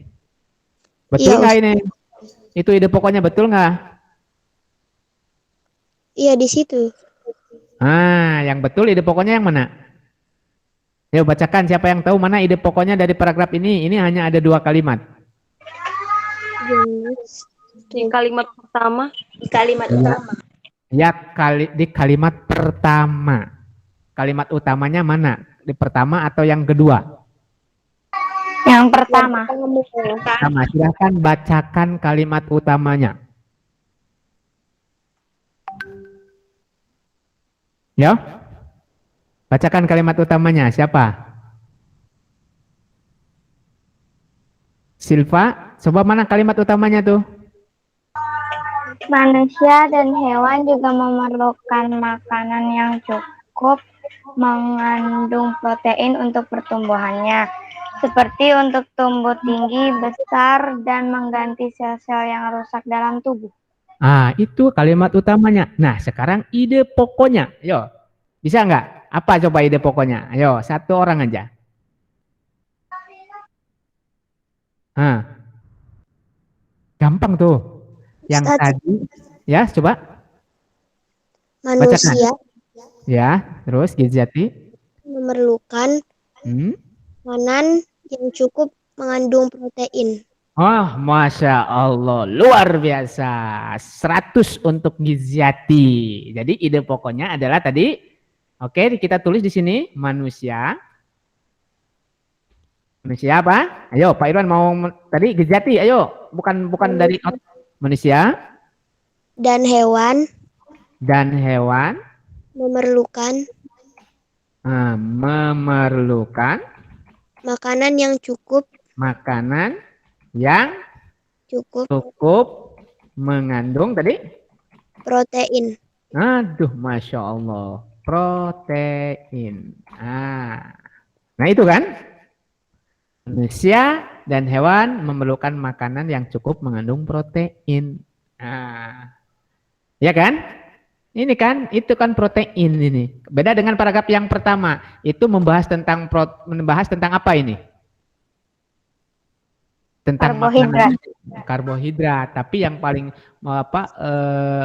Betul Iya, nggak ini? Itu ide pokoknya betul nggak? iya di situ. Yang betul ide pokoknya yang mana? Yuk bacakan, siapa yang tahu mana ide pokoknya dari paragraf ini? Ini hanya ada 2 kalimat. Jenis Di kalimat pertama. Di kalimat utama. Ya, di kalimat pertama. Kalimat utamanya mana? Di pertama atau yang kedua? Yang pertama. Pertama, silahkan bacakan kalimat utamanya. Ya, bacakan kalimat utamanya. Siapa? Silva, coba mana kalimat utamanya tuh? Manusia dan hewan juga memerlukan makanan yang cukup mengandung protein untuk pertumbuhannya, seperti untuk tumbuh tinggi, besar, dan mengganti sel-sel yang rusak dalam tubuh. Itu kalimat utamanya. Nah, sekarang ide pokoknya. Yo, bisa nggak? Apa coba ide pokoknya? Ayo, 1 orang aja. Gampang tuh. Yang tadi, ya, coba. Manusia Ya, terus Gizati. memerlukan makanan yang cukup mengandung protein. Oh, Masya Allah, luar biasa. 100 untuk Gizati. Jadi ide pokoknya adalah tadi, oke, kita tulis di sini, manusia. Manusia apa? Ayo, Pak Irwan mau tadi Gizati, ayo. Bukan dari manusia. Dan hewan memerlukan makanan yang cukup mengandung tadi protein. Aduh, Masya Allah, protein. Nah itu kan, manusia dan hewan memerlukan makanan yang cukup mengandung protein. Ya kan? Ini kan, itu kan protein ini. Beda dengan paragraf yang pertama, itu membahas tentang apa ini? Tentang karbohidrat. Tapi yang paling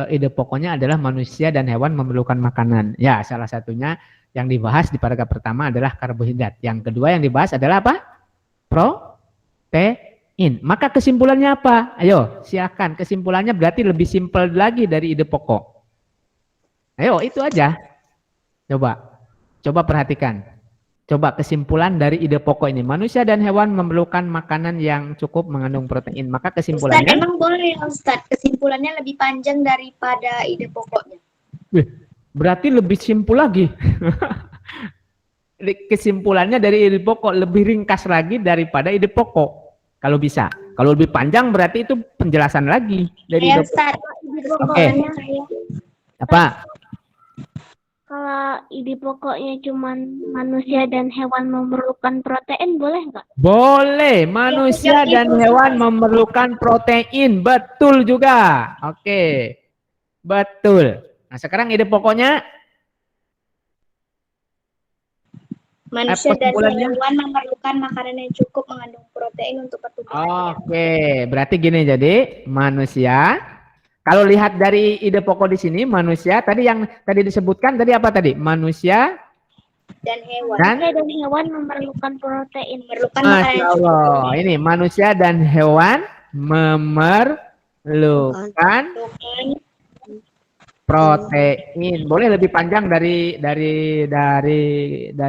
ide pokoknya adalah manusia dan hewan memerlukan makanan. Ya, salah satunya yang dibahas di paragraf pertama adalah karbohidrat. Yang kedua yang dibahas adalah apa? Protein. Maka kesimpulannya apa? Ayo, silakan. Kesimpulannya berarti lebih simpel lagi dari ide pokok. Ayo, itu aja. Coba perhatikan. Coba kesimpulan dari ide pokok ini. Manusia dan hewan memerlukan makanan yang cukup mengandung protein. Maka kesimpulannya... Ustaz, emang boleh ya Ustaz? Kesimpulannya lebih panjang daripada ide pokoknya. Berarti lebih simpel lagi. Kesimpulannya dari ide pokok lebih ringkas lagi daripada ide pokok. Kalau bisa. Kalau lebih panjang berarti itu penjelasan lagi dari ide pokok. Oke. Apa? Kalau ide pokoknya cuma manusia dan hewan memerlukan protein, boleh nggak? Boleh, manusia dan hewan memerlukan protein, betul juga. Oke, betul. Nah sekarang ide pokoknya? Manusia dan hewan memerlukan makanan yang cukup mengandung protein untuk pertumbuhan. Oke, berarti gini jadi, manusia... Kalau lihat dari ide pokok di sini, manusia tadi yang tadi disebutkan tadi apa tadi? Manusia dan hewan. Dan hewan memerlukan protein. Masya Allah. Ini manusia dan hewan memerlukan protein. Boleh lebih panjang dari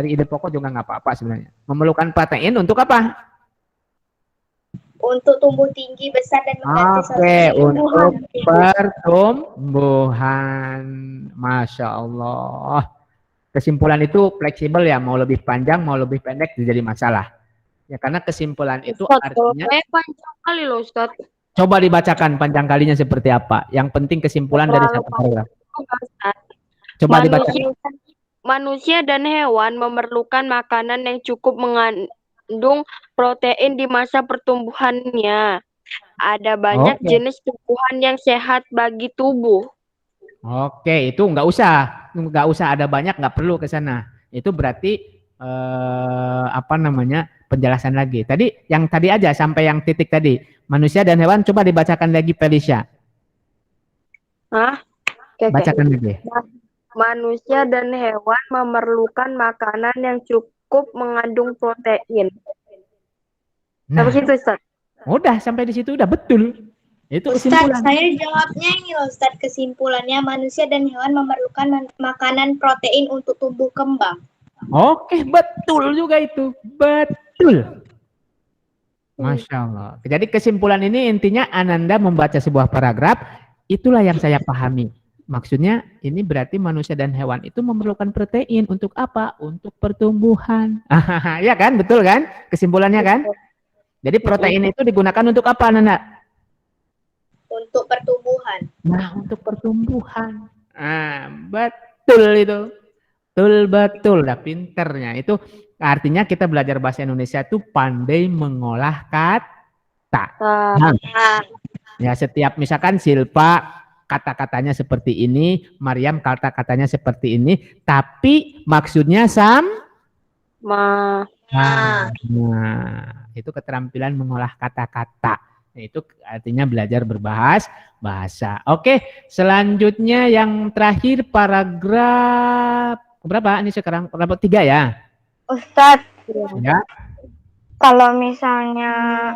ide pokok juga nggak apa-apa sebenarnya. Memerlukan protein untuk apa? Untuk tumbuh tinggi, besar, dan mengganti untuk pertumbuhan. Masya Allah. kesimpulan itu fleksibel ya, mau lebih panjang, mau lebih pendek tidak jadi masalah. Ya karena kesimpulan itu Ustadz, kalau artinya saya panjang kali loh Ustadz. coba dibacakan panjang kalinya seperti apa. Yang penting kesimpulan dari Terlalu satu paragraf. panjang, Ustadz. Coba dibacakan. Manusia dan hewan memerlukan makanan yang cukup mengandung protein di masa pertumbuhannya. Ada banyak Oke. jenis tumbuhan yang sehat bagi tubuh. Oke, itu nggak usah ada banyak, nggak perlu ke sana. Itu berarti apa namanya penjelasan lagi. Tadi yang tadi aja sampai yang titik tadi manusia dan hewan coba dibacakan lagi Felicia. Hah? Oke. Bacakan lagi. Manusia dan hewan memerlukan makanan yang cukup mengandung protein. Nah, Sampai situ Ustaz. udah sampai di situ udah betul. Itu Ustadz, kesimpulan. saya jawabnya ini loh Ustadz, kesimpulannya manusia dan hewan memerlukan makanan protein untuk tumbuh kembang. Oke, betul juga itu. Betul. Masya Allah. Jadi kesimpulan ini intinya Ananda membaca sebuah paragraf, itulah yang saya pahami. Maksudnya ini berarti manusia dan hewan itu memerlukan protein untuk apa? Untuk pertumbuhan. Ya kan? Betul kan? Kesimpulannya kan? Jadi protein itu digunakan untuk apa, Nana? Untuk pertumbuhan. Nah, untuk pertumbuhan. Nah, betul itu. Betul. Dah pinternya. Itu artinya kita belajar bahasa Indonesia itu pandai mengolah kata. Nah, ya setiap misalkan Silpa kata-katanya seperti ini, Maryam kata-katanya seperti ini, tapi maksudnya sama. Nah, itu keterampilan mengolah kata-kata. Itu artinya belajar berbahasa. Oke, selanjutnya yang terakhir paragraf berapa ini sekarang? Paragraf 3 ya? Ustadz, Ya. kalau misalnya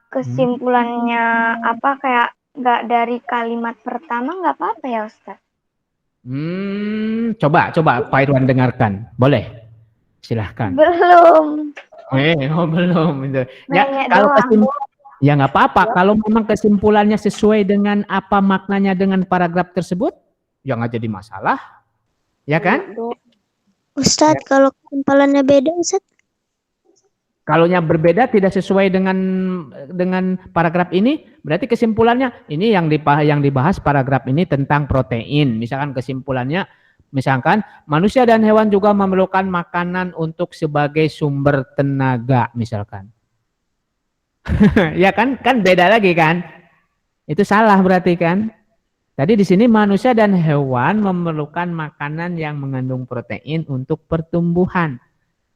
kesimpulannya apa kayak nggak dari kalimat pertama nggak apa-apa ya Ustadz? Coba Pak Irwan dengarkan. Boleh? Silahkan. Belum. Belum itu. Ya, Nanya kalau doang. ya nggak apa-apa. Kalau memang kesimpulannya sesuai dengan apa maknanya dengan paragraf tersebut, ya nggak jadi masalah. Ya kan? Ustadz, kalau kesimpulannya beda, Ustadz? Kalaunya berbeda tidak sesuai dengan paragraf ini, berarti kesimpulannya ini yang dibahas paragraf ini tentang protein. Misalkan kesimpulannya, misalkan manusia dan hewan juga memerlukan makanan untuk sebagai sumber tenaga, misalkan. Ya kan beda lagi kan? Itu salah berarti kan? Tadi di sini manusia dan hewan memerlukan makanan yang mengandung protein untuk pertumbuhan.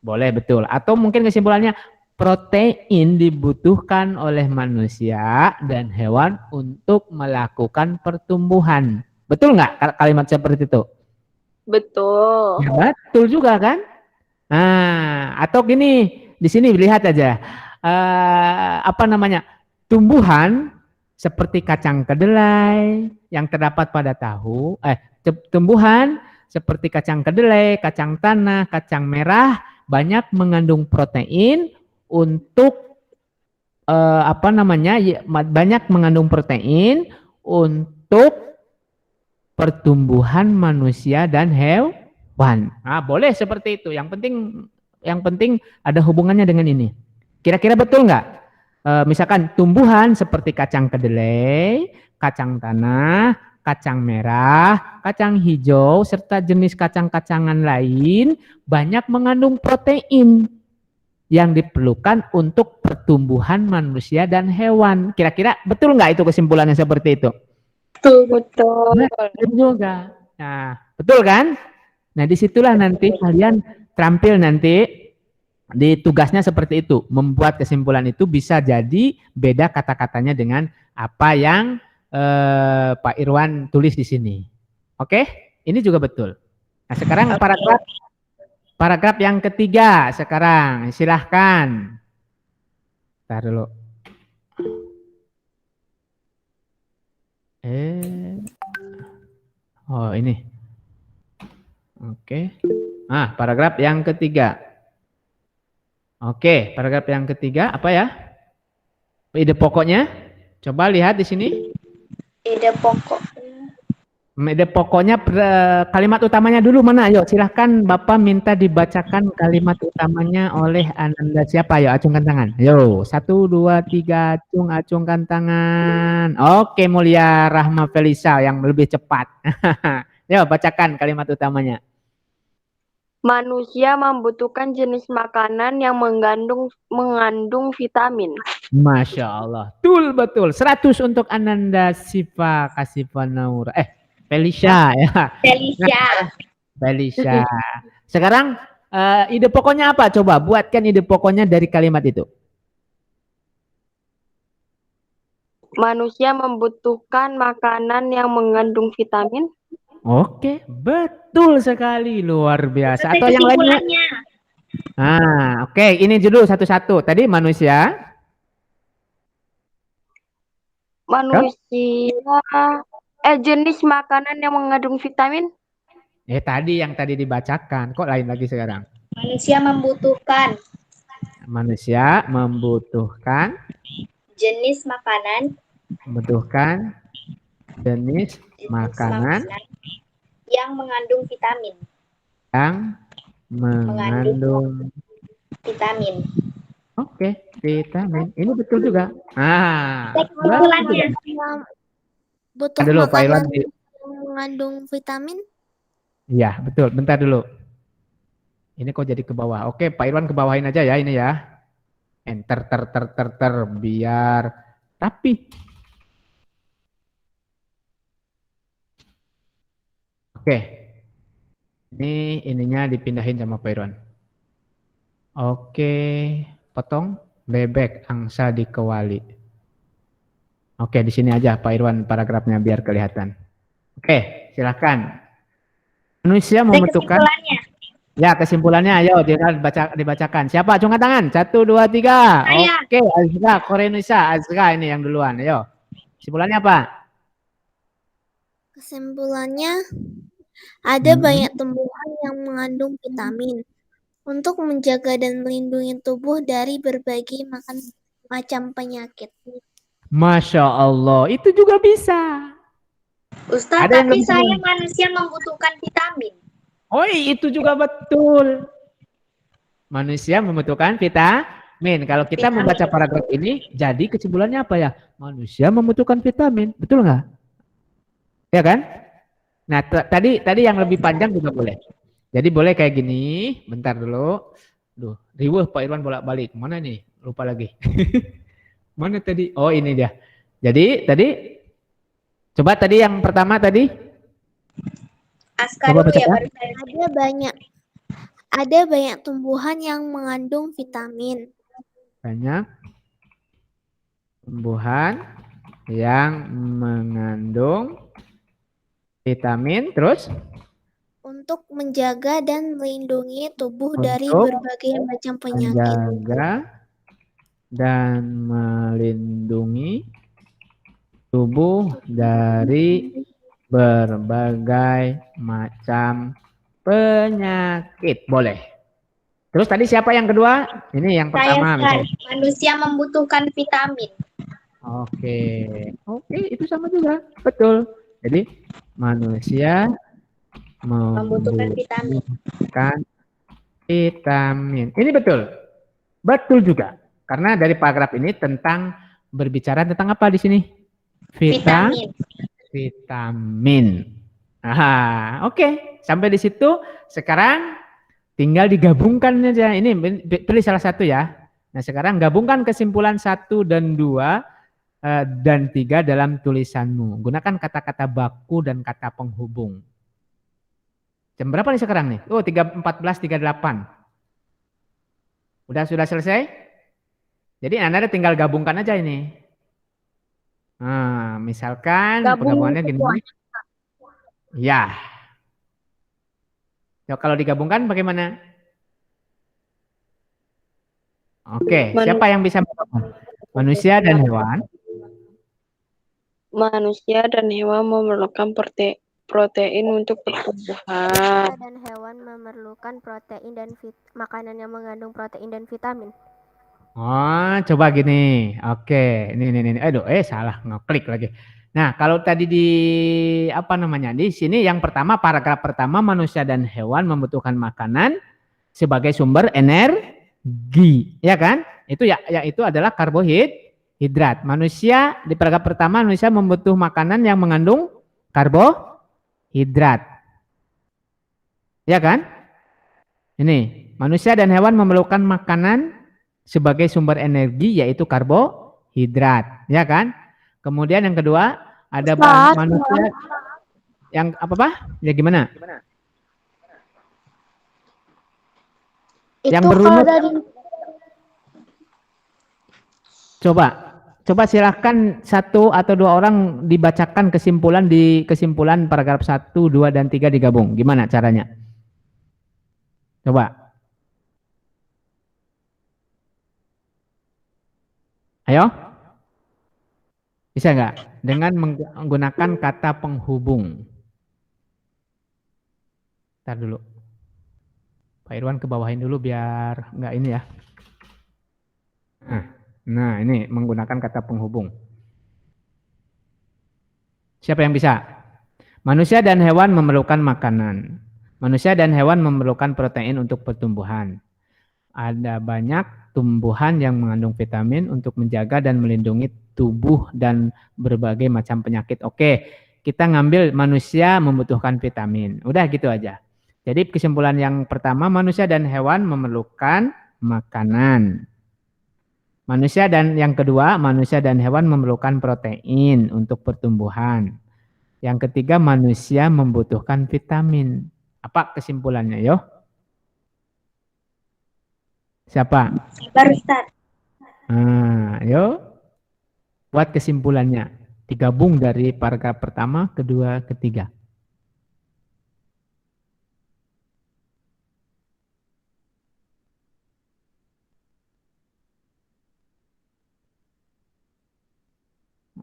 Boleh, betul. Atau mungkin kesimpulannya protein dibutuhkan oleh manusia dan hewan untuk melakukan pertumbuhan. Betul nggak kalimat seperti itu? Betul. Ya, betul juga kan? Nah, atau gini, di sini lihat aja. Apa namanya? Tumbuhan seperti kacang kedelai yang terdapat pada tahu. Tumbuhan seperti kacang kedelai, kacang tanah, kacang merah banyak mengandung protein untuk banyak mengandung protein untuk pertumbuhan manusia dan hewan. Nah, boleh seperti itu. Yang penting ada hubungannya dengan ini. Kira-kira betul nggak? Misalkan tumbuhan seperti kacang kedelai, kacang tanah, kacang merah, kacang hijau, serta jenis kacang-kacangan lain banyak mengandung protein yang diperlukan untuk pertumbuhan manusia dan hewan. Kira-kira betul nggak itu kesimpulannya seperti itu? Betul. Betul juga. Nah, betul kan? Nah, disitulah nanti kalian terampil nanti di tugasnya seperti itu. Membuat kesimpulan itu bisa jadi beda kata-katanya dengan apa yang Pak Irwan tulis di sini. Oke? Ini juga betul. Nah, sekarang paragraf yang ketiga sekarang. Silahkan. Bentar dulu. Oh, ini. Oke. Nah, paragraf yang ketiga. Oke, paragraf yang ketiga apa ya? Ide pokoknya. Coba lihat di sini. Ide pokoknya. Pokoknya kalimat utamanya dulu mana? Ayo silahkan Bapak minta dibacakan kalimat utamanya oleh Ananda siapa? Ayo acungkan tangan. Yo 1, 2, 3 acungkan tangan. Oke Mulia Rahma Felisa yang lebih cepat. Yo bacakan kalimat utamanya. Manusia membutuhkan jenis makanan yang mengandung vitamin. Masya Allah. Betul. 100 untuk Ananda Siva Kasifa Naura. Felicia ya. Felicia. Sekarang ide pokoknya apa? Coba buatkan ide pokoknya dari kalimat itu. Manusia membutuhkan makanan yang mengandung vitamin. Oke, betul sekali. Luar biasa. Atau yang lainnya? Oke. Ini dulu satu-satu. Tadi manusia. Jenis makanan yang mengandung vitamin. Tadi yang tadi dibacakan. Kok lain lagi sekarang? Manusia membutuhkan. Manusia membutuhkan. Jenis makanan. Membutuhkan jenis makanan yang mengandung vitamin. Yang mengandung vitamin. Oke, vitamin. Ini betul juga. Kesimpulannya. Butuh dulu, makanan yang mengandung vitamin? Iya, betul. Bentar dulu. Ini kok jadi ke bawah. Oke, Pak Irwan ke bawahin aja ya ini ya. Enter biar rapi. Oke. Ini ininya dipindahin sama Pak Irwan. Oke, potong bebek angsa dikewali. Oke, di sini aja Pak Irwan paragrafnya biar kelihatan. Oke, silakan. Manusia membutuhkan. Ya, kesimpulannya ayo dibacakan. Siapa? Acungkan tangan. 1, 2, 3. Oke, Azra, Korenusa, Azra ini yang duluan. Ayo. Kesimpulannya apa? Kesimpulannya ada banyak tumbuhan yang mengandung vitamin untuk menjaga dan melindungi tubuh dari berbagai macam penyakit. Masya Allah, itu juga bisa. Ustaz, tapi saya manusia membutuhkan vitamin. Oh, itu juga betul. Manusia membutuhkan vitamin. Kalau kita membaca paragraf ini, jadi kesimpulannya apa ya? Manusia membutuhkan vitamin, betul nggak? Ya kan? Nah, tadi yang lebih panjang juga boleh. Jadi boleh kayak gini. Bentar dulu. Duh, riweuh Pak Irwan bolak-balik. Mana nih? Lupa lagi. Mana tadi? Oh, ini dia. Jadi tadi coba tadi yang pertama tadi. Coba baca ya, ada banyak tumbuhan yang mengandung vitamin. Banyak tumbuhan yang mengandung vitamin, terus untuk menjaga dan melindungi tubuh dari berbagai macam penyakit. Menjaga dan melindungi tubuh dari berbagai macam penyakit. Boleh. Terus tadi siapa yang kedua? Ini yang pertama. Manusia membutuhkan vitamin. Oke, itu sama juga. Betul. Jadi manusia membutuhkan vitamin. Ini betul. Betul juga. Karena dari paragraf ini berbicara tentang apa di sini? Vitamin. Oke. Sampai di situ. Sekarang tinggal digabungkan aja. Ini pilih salah satu ya. Nah, sekarang gabungkan kesimpulan 1 dan 2 dan 3 dalam tulisanmu. Gunakan kata-kata baku dan kata penghubung. Jam berapa nih sekarang nih? 14.38. Sudah selesai? Jadi Anda tinggal gabungkan aja ini. Nah, misalkan penggabungannya gini. Ya. Kalau digabungkan bagaimana? Oke, siapa yang bisa menggabung? Manusia dan hewan. Manusia dan hewan memerlukan protein untuk pertumbuhan. Manusia dan hewan memerlukan protein dan makanan yang mengandung protein dan vitamin. Oh, coba gini. Oke, ini. Aduh, salah ngeklik lagi. Nah, kalau tadi di apa namanya? Di sini yang pertama, paragraf pertama, manusia dan hewan membutuhkan makanan sebagai sumber energi, ya kan? Itu itu adalah karbohidrat. Manusia di paragraf pertama, manusia membutuhkan makanan yang mengandung karbohidrat. Ya kan? Ini, manusia dan hewan memerlukan makanan sebagai sumber energi yaitu karbohidrat, ya kan? Kemudian yang kedua, ada manusia yang apa? Ya gimana? Yang berunut. Coba silahkan satu atau dua orang dibacakan kesimpulan paragraf 1, 2, dan 3 digabung. Gimana caranya? Coba. Ayo. Bisa nggak? Dengan menggunakan kata penghubung. Ntar dulu. Pak Irwan ke bawahin dulu biar nggak ini ya. Nah, ini menggunakan kata penghubung. Siapa yang bisa? Manusia dan hewan memerlukan makanan. Manusia dan hewan memerlukan protein untuk pertumbuhan. Ada banyak tumbuhan yang mengandung vitamin untuk menjaga dan melindungi tubuh dan berbagai macam penyakit. Oke, kita ngambil manusia membutuhkan vitamin. Udah gitu aja. Jadi kesimpulan yang pertama, manusia dan hewan memerlukan makanan. Manusia dan yang kedua, manusia dan hewan memerlukan protein untuk pertumbuhan. Yang ketiga, manusia membutuhkan vitamin. Apa kesimpulannya, yo? Siapa? Baru Ustaz. Yo. Buat kesimpulannya. Digabung dari paragraf pertama, kedua, ketiga.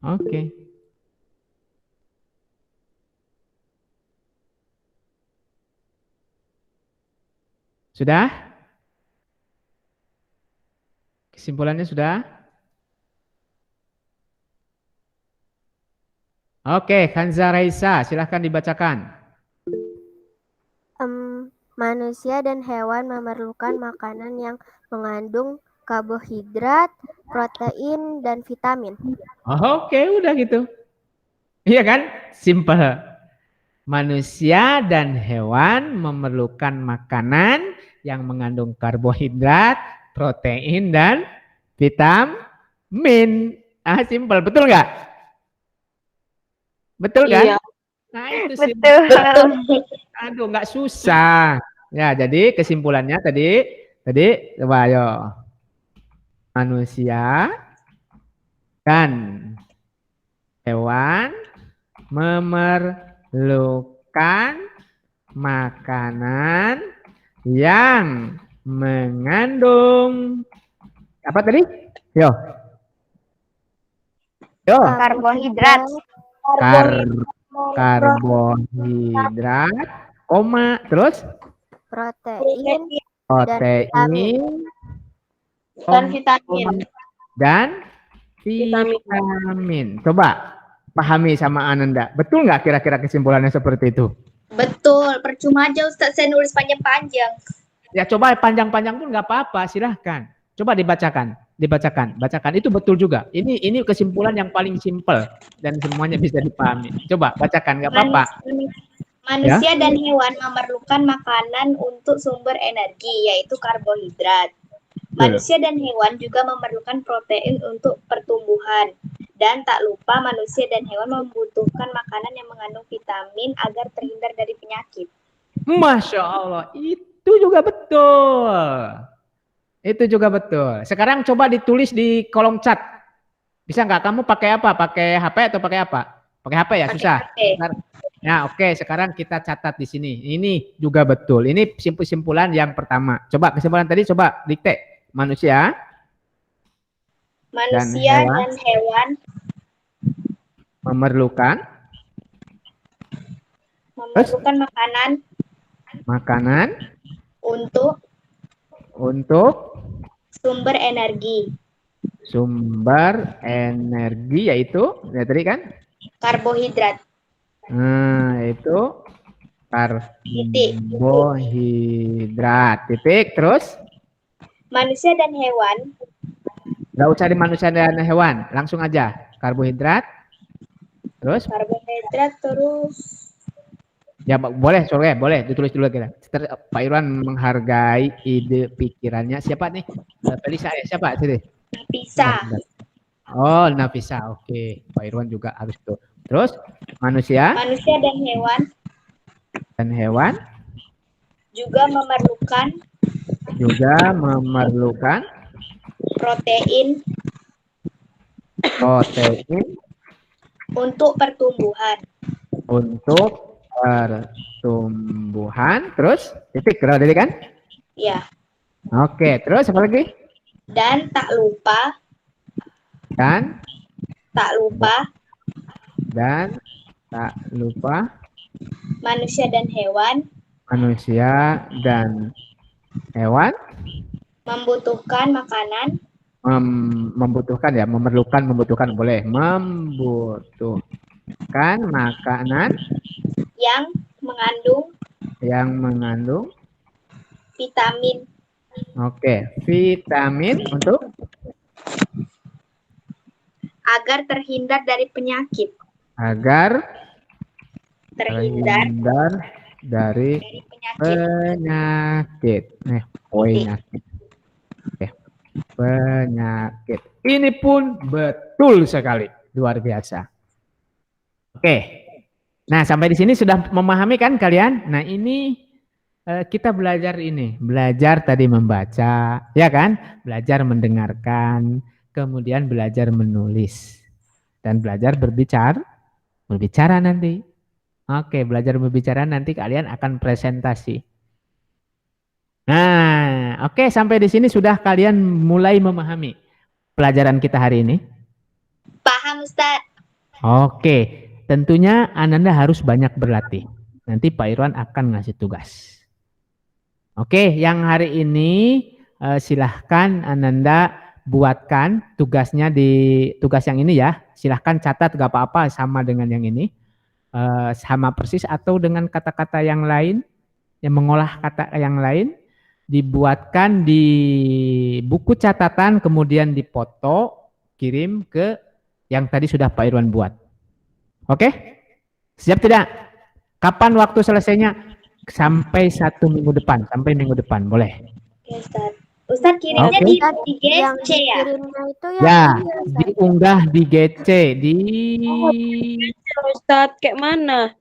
Oke. Sudah? Kesimpulannya sudah? Oke, Kanza Raisa, silahkan dibacakan. Manusia dan hewan memerlukan makanan yang mengandung karbohidrat, protein, dan vitamin. Oke, udah gitu. Iya kan? Simple. Manusia dan hewan memerlukan makanan yang mengandung karbohidrat, protein, dan vitamin. Simple. Betul nggak? Betul kan? Iya. Nah, itu Betul. Aduh, nggak susah. Ya, jadi kesimpulannya tadi coba ayo. Manusia dan hewan memerlukan makanan yang mengandung apa tadi? Yo. Karbohidrat. Karbohidrat, terus Protein, Dan vitamin. dan vitamin. Coba pahami sama Ananda. Betul nggak kira-kira kesimpulannya seperti itu? Betul, percuma aja Ustaz saya nulis panjang-panjang. Ya coba panjang-panjang pun nggak apa-apa, silahkan. Coba dibacakan. Itu betul juga. Ini kesimpulan yang paling simpel dan semuanya bisa dipahami. Coba bacakan, nggak apa-apa. Manusia dan hewan memerlukan makanan untuk sumber energi, yaitu karbohidrat. Manusia dan hewan juga memerlukan protein untuk pertumbuhan. Dan tak lupa manusia dan hewan membutuhkan makanan yang mengandung vitamin agar terhindar dari penyakit. Masya Allah, itu juga betul. Itu juga betul. Sekarang coba ditulis di kolom chat. Bisa nggak? Kamu pakai apa? Pakai HP atau pakai apa? Pakai HP ya? Susah. Ya, oke. Sekarang kita catat di sini. Ini juga betul. Ini kesimpulan yang pertama. Coba kesimpulan tadi coba dikte. Manusia dan hewan memerlukan makanan untuk sumber energi yaitu ya tadi kan Karbohidrat. Nah, itu karbohidrat. Titik. Terus? Manusia dan hewan. Nggak usah di manusia dan hewan. Langsung aja. Karbohidrat. Terus? Karbohidrat terus. Ya boleh, sore boleh ditulis dulu kita. Pak Irwan menghargai ide pikirannya. Siapa nih? Felisa ya, siapa? Sini. Nafisa. Oh, Nafisa. Oke, Pak Irwan juga harus tuh. Terus manusia Manusia dan hewan juga memerlukan protein untuk pertumbuhan. Terus titik titik kan? Ya. Oke, terus apa lagi? Dan tak lupa manusia dan hewan membutuhkan makanan membutuhkan boleh, membutuhkan makanan yang mengandung vitamin. Oke, vitamin untuk agar terhindar dari penyakit. Dari penyakit. Penyakit. Ini pun betul sekali, luar biasa. Oke. Nah, sampai di sini sudah memahami kan kalian? Nah, ini kita belajar tadi membaca, ya kan? Belajar mendengarkan, kemudian belajar menulis dan belajar berbicara nanti. Oke, belajar berbicara nanti kalian akan presentasi. Nah, oke, sampai di sini sudah kalian mulai memahami pelajaran kita hari ini? Paham, Ustaz. Oke, tentunya Ananda harus banyak berlatih. Nanti Pak Irwan akan ngasih tugas. Oke, yang hari ini silahkan Ananda buatkan tugasnya di tugas yang ini ya. Silahkan catat, gak apa-apa sama dengan yang ini. Sama persis atau dengan kata-kata yang lain, yang mengolah kata yang lain, dibuatkan di buku catatan, kemudian dipoto, kirim ke yang tadi sudah Pak Irwan buat. Oke? Siap tidak? Kapan waktu selesainya? Sampai minggu depan, boleh? Oke, Ustaz. Ustaz kirimnya di GC ya? Ya, diunggah di GC, di Ustaz, kayak mana?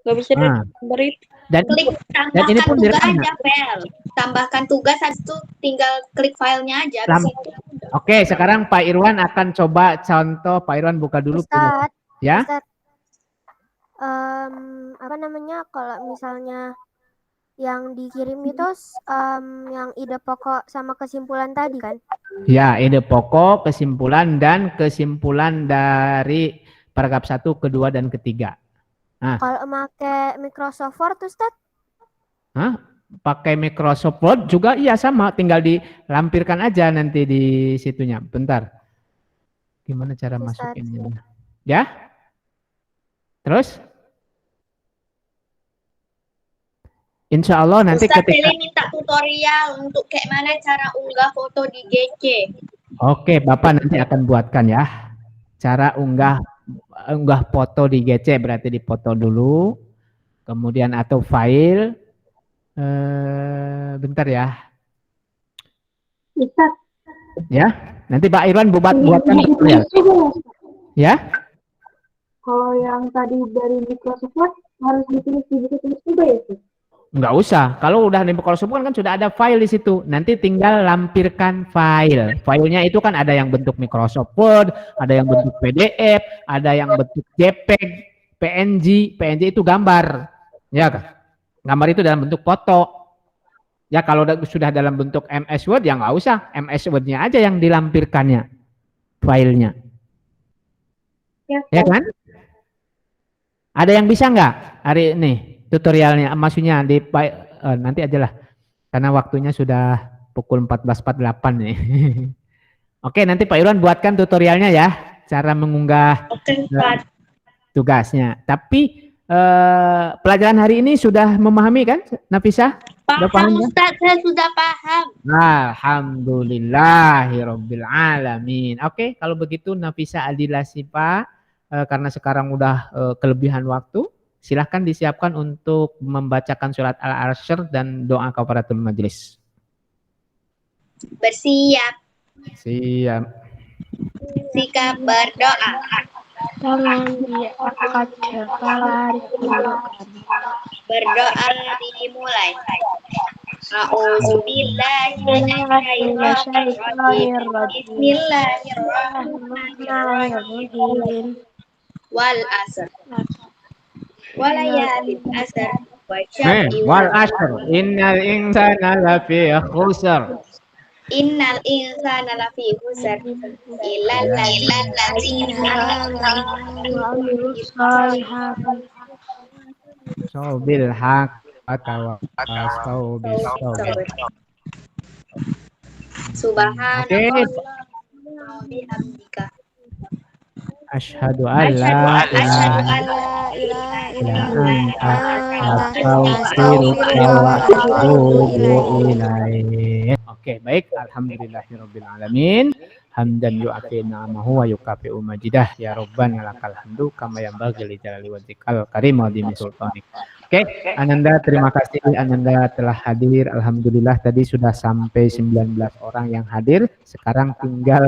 Gak bisa beri. Dan klik dan ini pun tugas aja, Fel. Tambahkan tugas, habis itu tinggal klik filenya aja. Oke, sekarang Pak Irwan akan coba contoh. Pak Irwan buka dulu. Ustaz, ya. Ustaz, apa namanya, kalau misalnya yang dikirim itu yang ide pokok sama kesimpulan tadi kan? Ya, ide pokok, kesimpulan, dan kesimpulan dari paragraf 1, kedua, dan ketiga. Nah, kalau pakai Microsoft Word, Ustaz? Pakai Microsoft Word juga iya sama, tinggal dilampirkan aja nanti di situnya. Bentar. Gimana cara masukinnya? Ya? Terus? Insya Allah nanti Ustaz ketika minta tutorial untuk kayak mana cara unggah foto di GC. Oke, Bapak nanti akan buatkan ya. Cara unggah foto di GC, berarti dipoto dulu. Kemudian atau file. Bentar ya. Ustaz. Ya, nanti Pak Irwan buatkan tutorial. Ya. Kalau yang tadi dari Microsoft Word harus ditulis di buku tulis juga ya, Ustaz? Enggak usah. Kalau udah di Microsoft Word kan sudah ada file di situ. Nanti tinggal lampirkan file. Filenya itu kan ada yang bentuk Microsoft Word, ada yang bentuk PDF, ada yang bentuk JPEG, PNG. PNG itu gambar. Ya kan? Gambar itu dalam bentuk foto. Ya kalau sudah dalam bentuk MS Word ya nggak usah. MS Word-nya aja yang dilampirkannya. Filenya. Ya kan? Ada yang bisa nggak hari ini? Tutorialnya, maksudnya nanti aja lah, karena waktunya sudah pukul 14.48 nih. Oke, nanti Pak Irwan buatkan tutorialnya ya, cara mengunggah tugasnya. Tapi pelajaran hari ini sudah memahami kan, Nafisa? Sudah paham kan? Ustaz, saya sudah paham. Alhamdulillahirabbil alamin. Oke, kalau begitu Nafisa Adila Sipa, karena sekarang udah kelebihan waktu, silahkan disiapkan untuk membacakan surat Al-Asyr dan doa kafaratul majelis. Bersiap, Siap. sikap berdoa. Tangan diangkat kepala ditundukkan. Berdoa dimulai. A'udzubillahi minasyaitonir rajim. Bismillahirrahmanirrahim. Wal asr. Walayalin asr. Wal asr. Innal insana lafi khusr. Innal insana lafi khusr illal ladzina Bil haq atau bis sabr. Subhanallah bihamdika. Asyhadu an la ilaha illa anta astaghfiruka wa atubu ilaik. Oke, baik. Alhamdulillahirabbil alamin. Hamdan yu'afi ni'amahu wa yukafi'u majidah ya Rabbana lakal hamdu kama yanbaghi li jalali wajhikal karim wa dimi sultanik. Oke, Ananda terima kasih Ananda telah hadir. Alhamdulillah tadi sudah sampai 19 orang yang hadir. Sekarang tinggal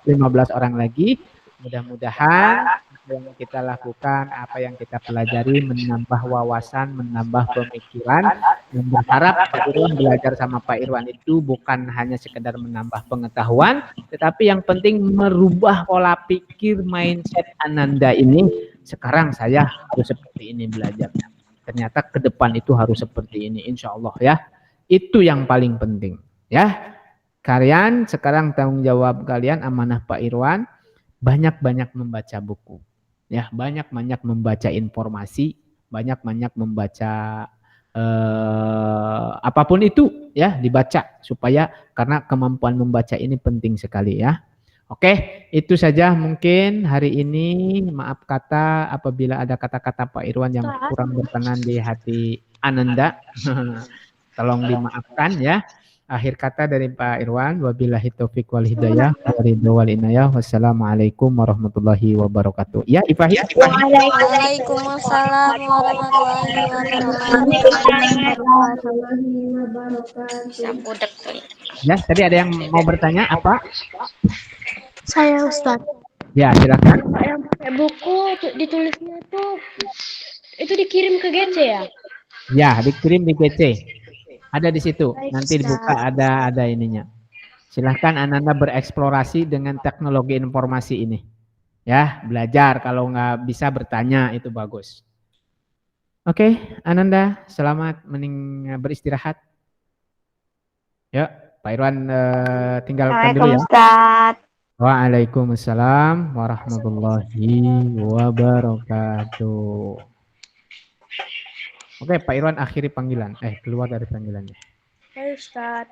15 orang lagi. Mudah-mudahan apa yang kita lakukan, apa yang kita pelajari menambah wawasan, menambah pemikiran, dan berharap Pak Irwan belajar sama Pak Irwan itu bukan hanya sekedar menambah pengetahuan, tetapi yang penting merubah pola pikir mindset Ananda ini. Sekarang saya harus seperti ini belajarnya. Ternyata ke depan itu harus seperti ini, insya Allah ya. Itu yang paling penting ya. Kalian sekarang tanggung jawab kalian, amanah Pak Irwan. Banyak-banyak membaca buku, ya, banyak-banyak membaca informasi, banyak-banyak membaca apapun itu, ya, dibaca supaya karena kemampuan membaca ini penting sekali ya. Oke, itu saja mungkin hari ini. Maaf kata apabila ada kata-kata Pak Irwan yang kurang berkenan di hati Ananda, tolong dimaafkan ya. Akhir kata dari Pak Irwan, wabillahi taufik wal hidayah, wal inayah, wassalamualaikum warahmatullahi wabarakatuh. Ya, Ifahim. Waalaikumsalam warahmatullahi wabarakatuh. Ya, tadi ada yang mau bertanya apa? Saya Ustaz. Ya, silakan. Yang pakai buku ditulisnya itu dikirim ke GC ya? Ya, dikirim di GC. Ada di situ. Nanti dibuka ada ininya. Silahkan Ananda bereksplorasi dengan teknologi informasi ini. Ya, belajar. Kalau nggak bisa bertanya itu bagus. Oke, Ananda, selamat beristirahat. Ya, Pak Irwan tinggalkan dulu ya. Waalaikumsalam warahmatullahi wabarakatuh. Oke, Pak Irwan akhiri panggilan. Keluar dari panggilannya. Hai Ustaz.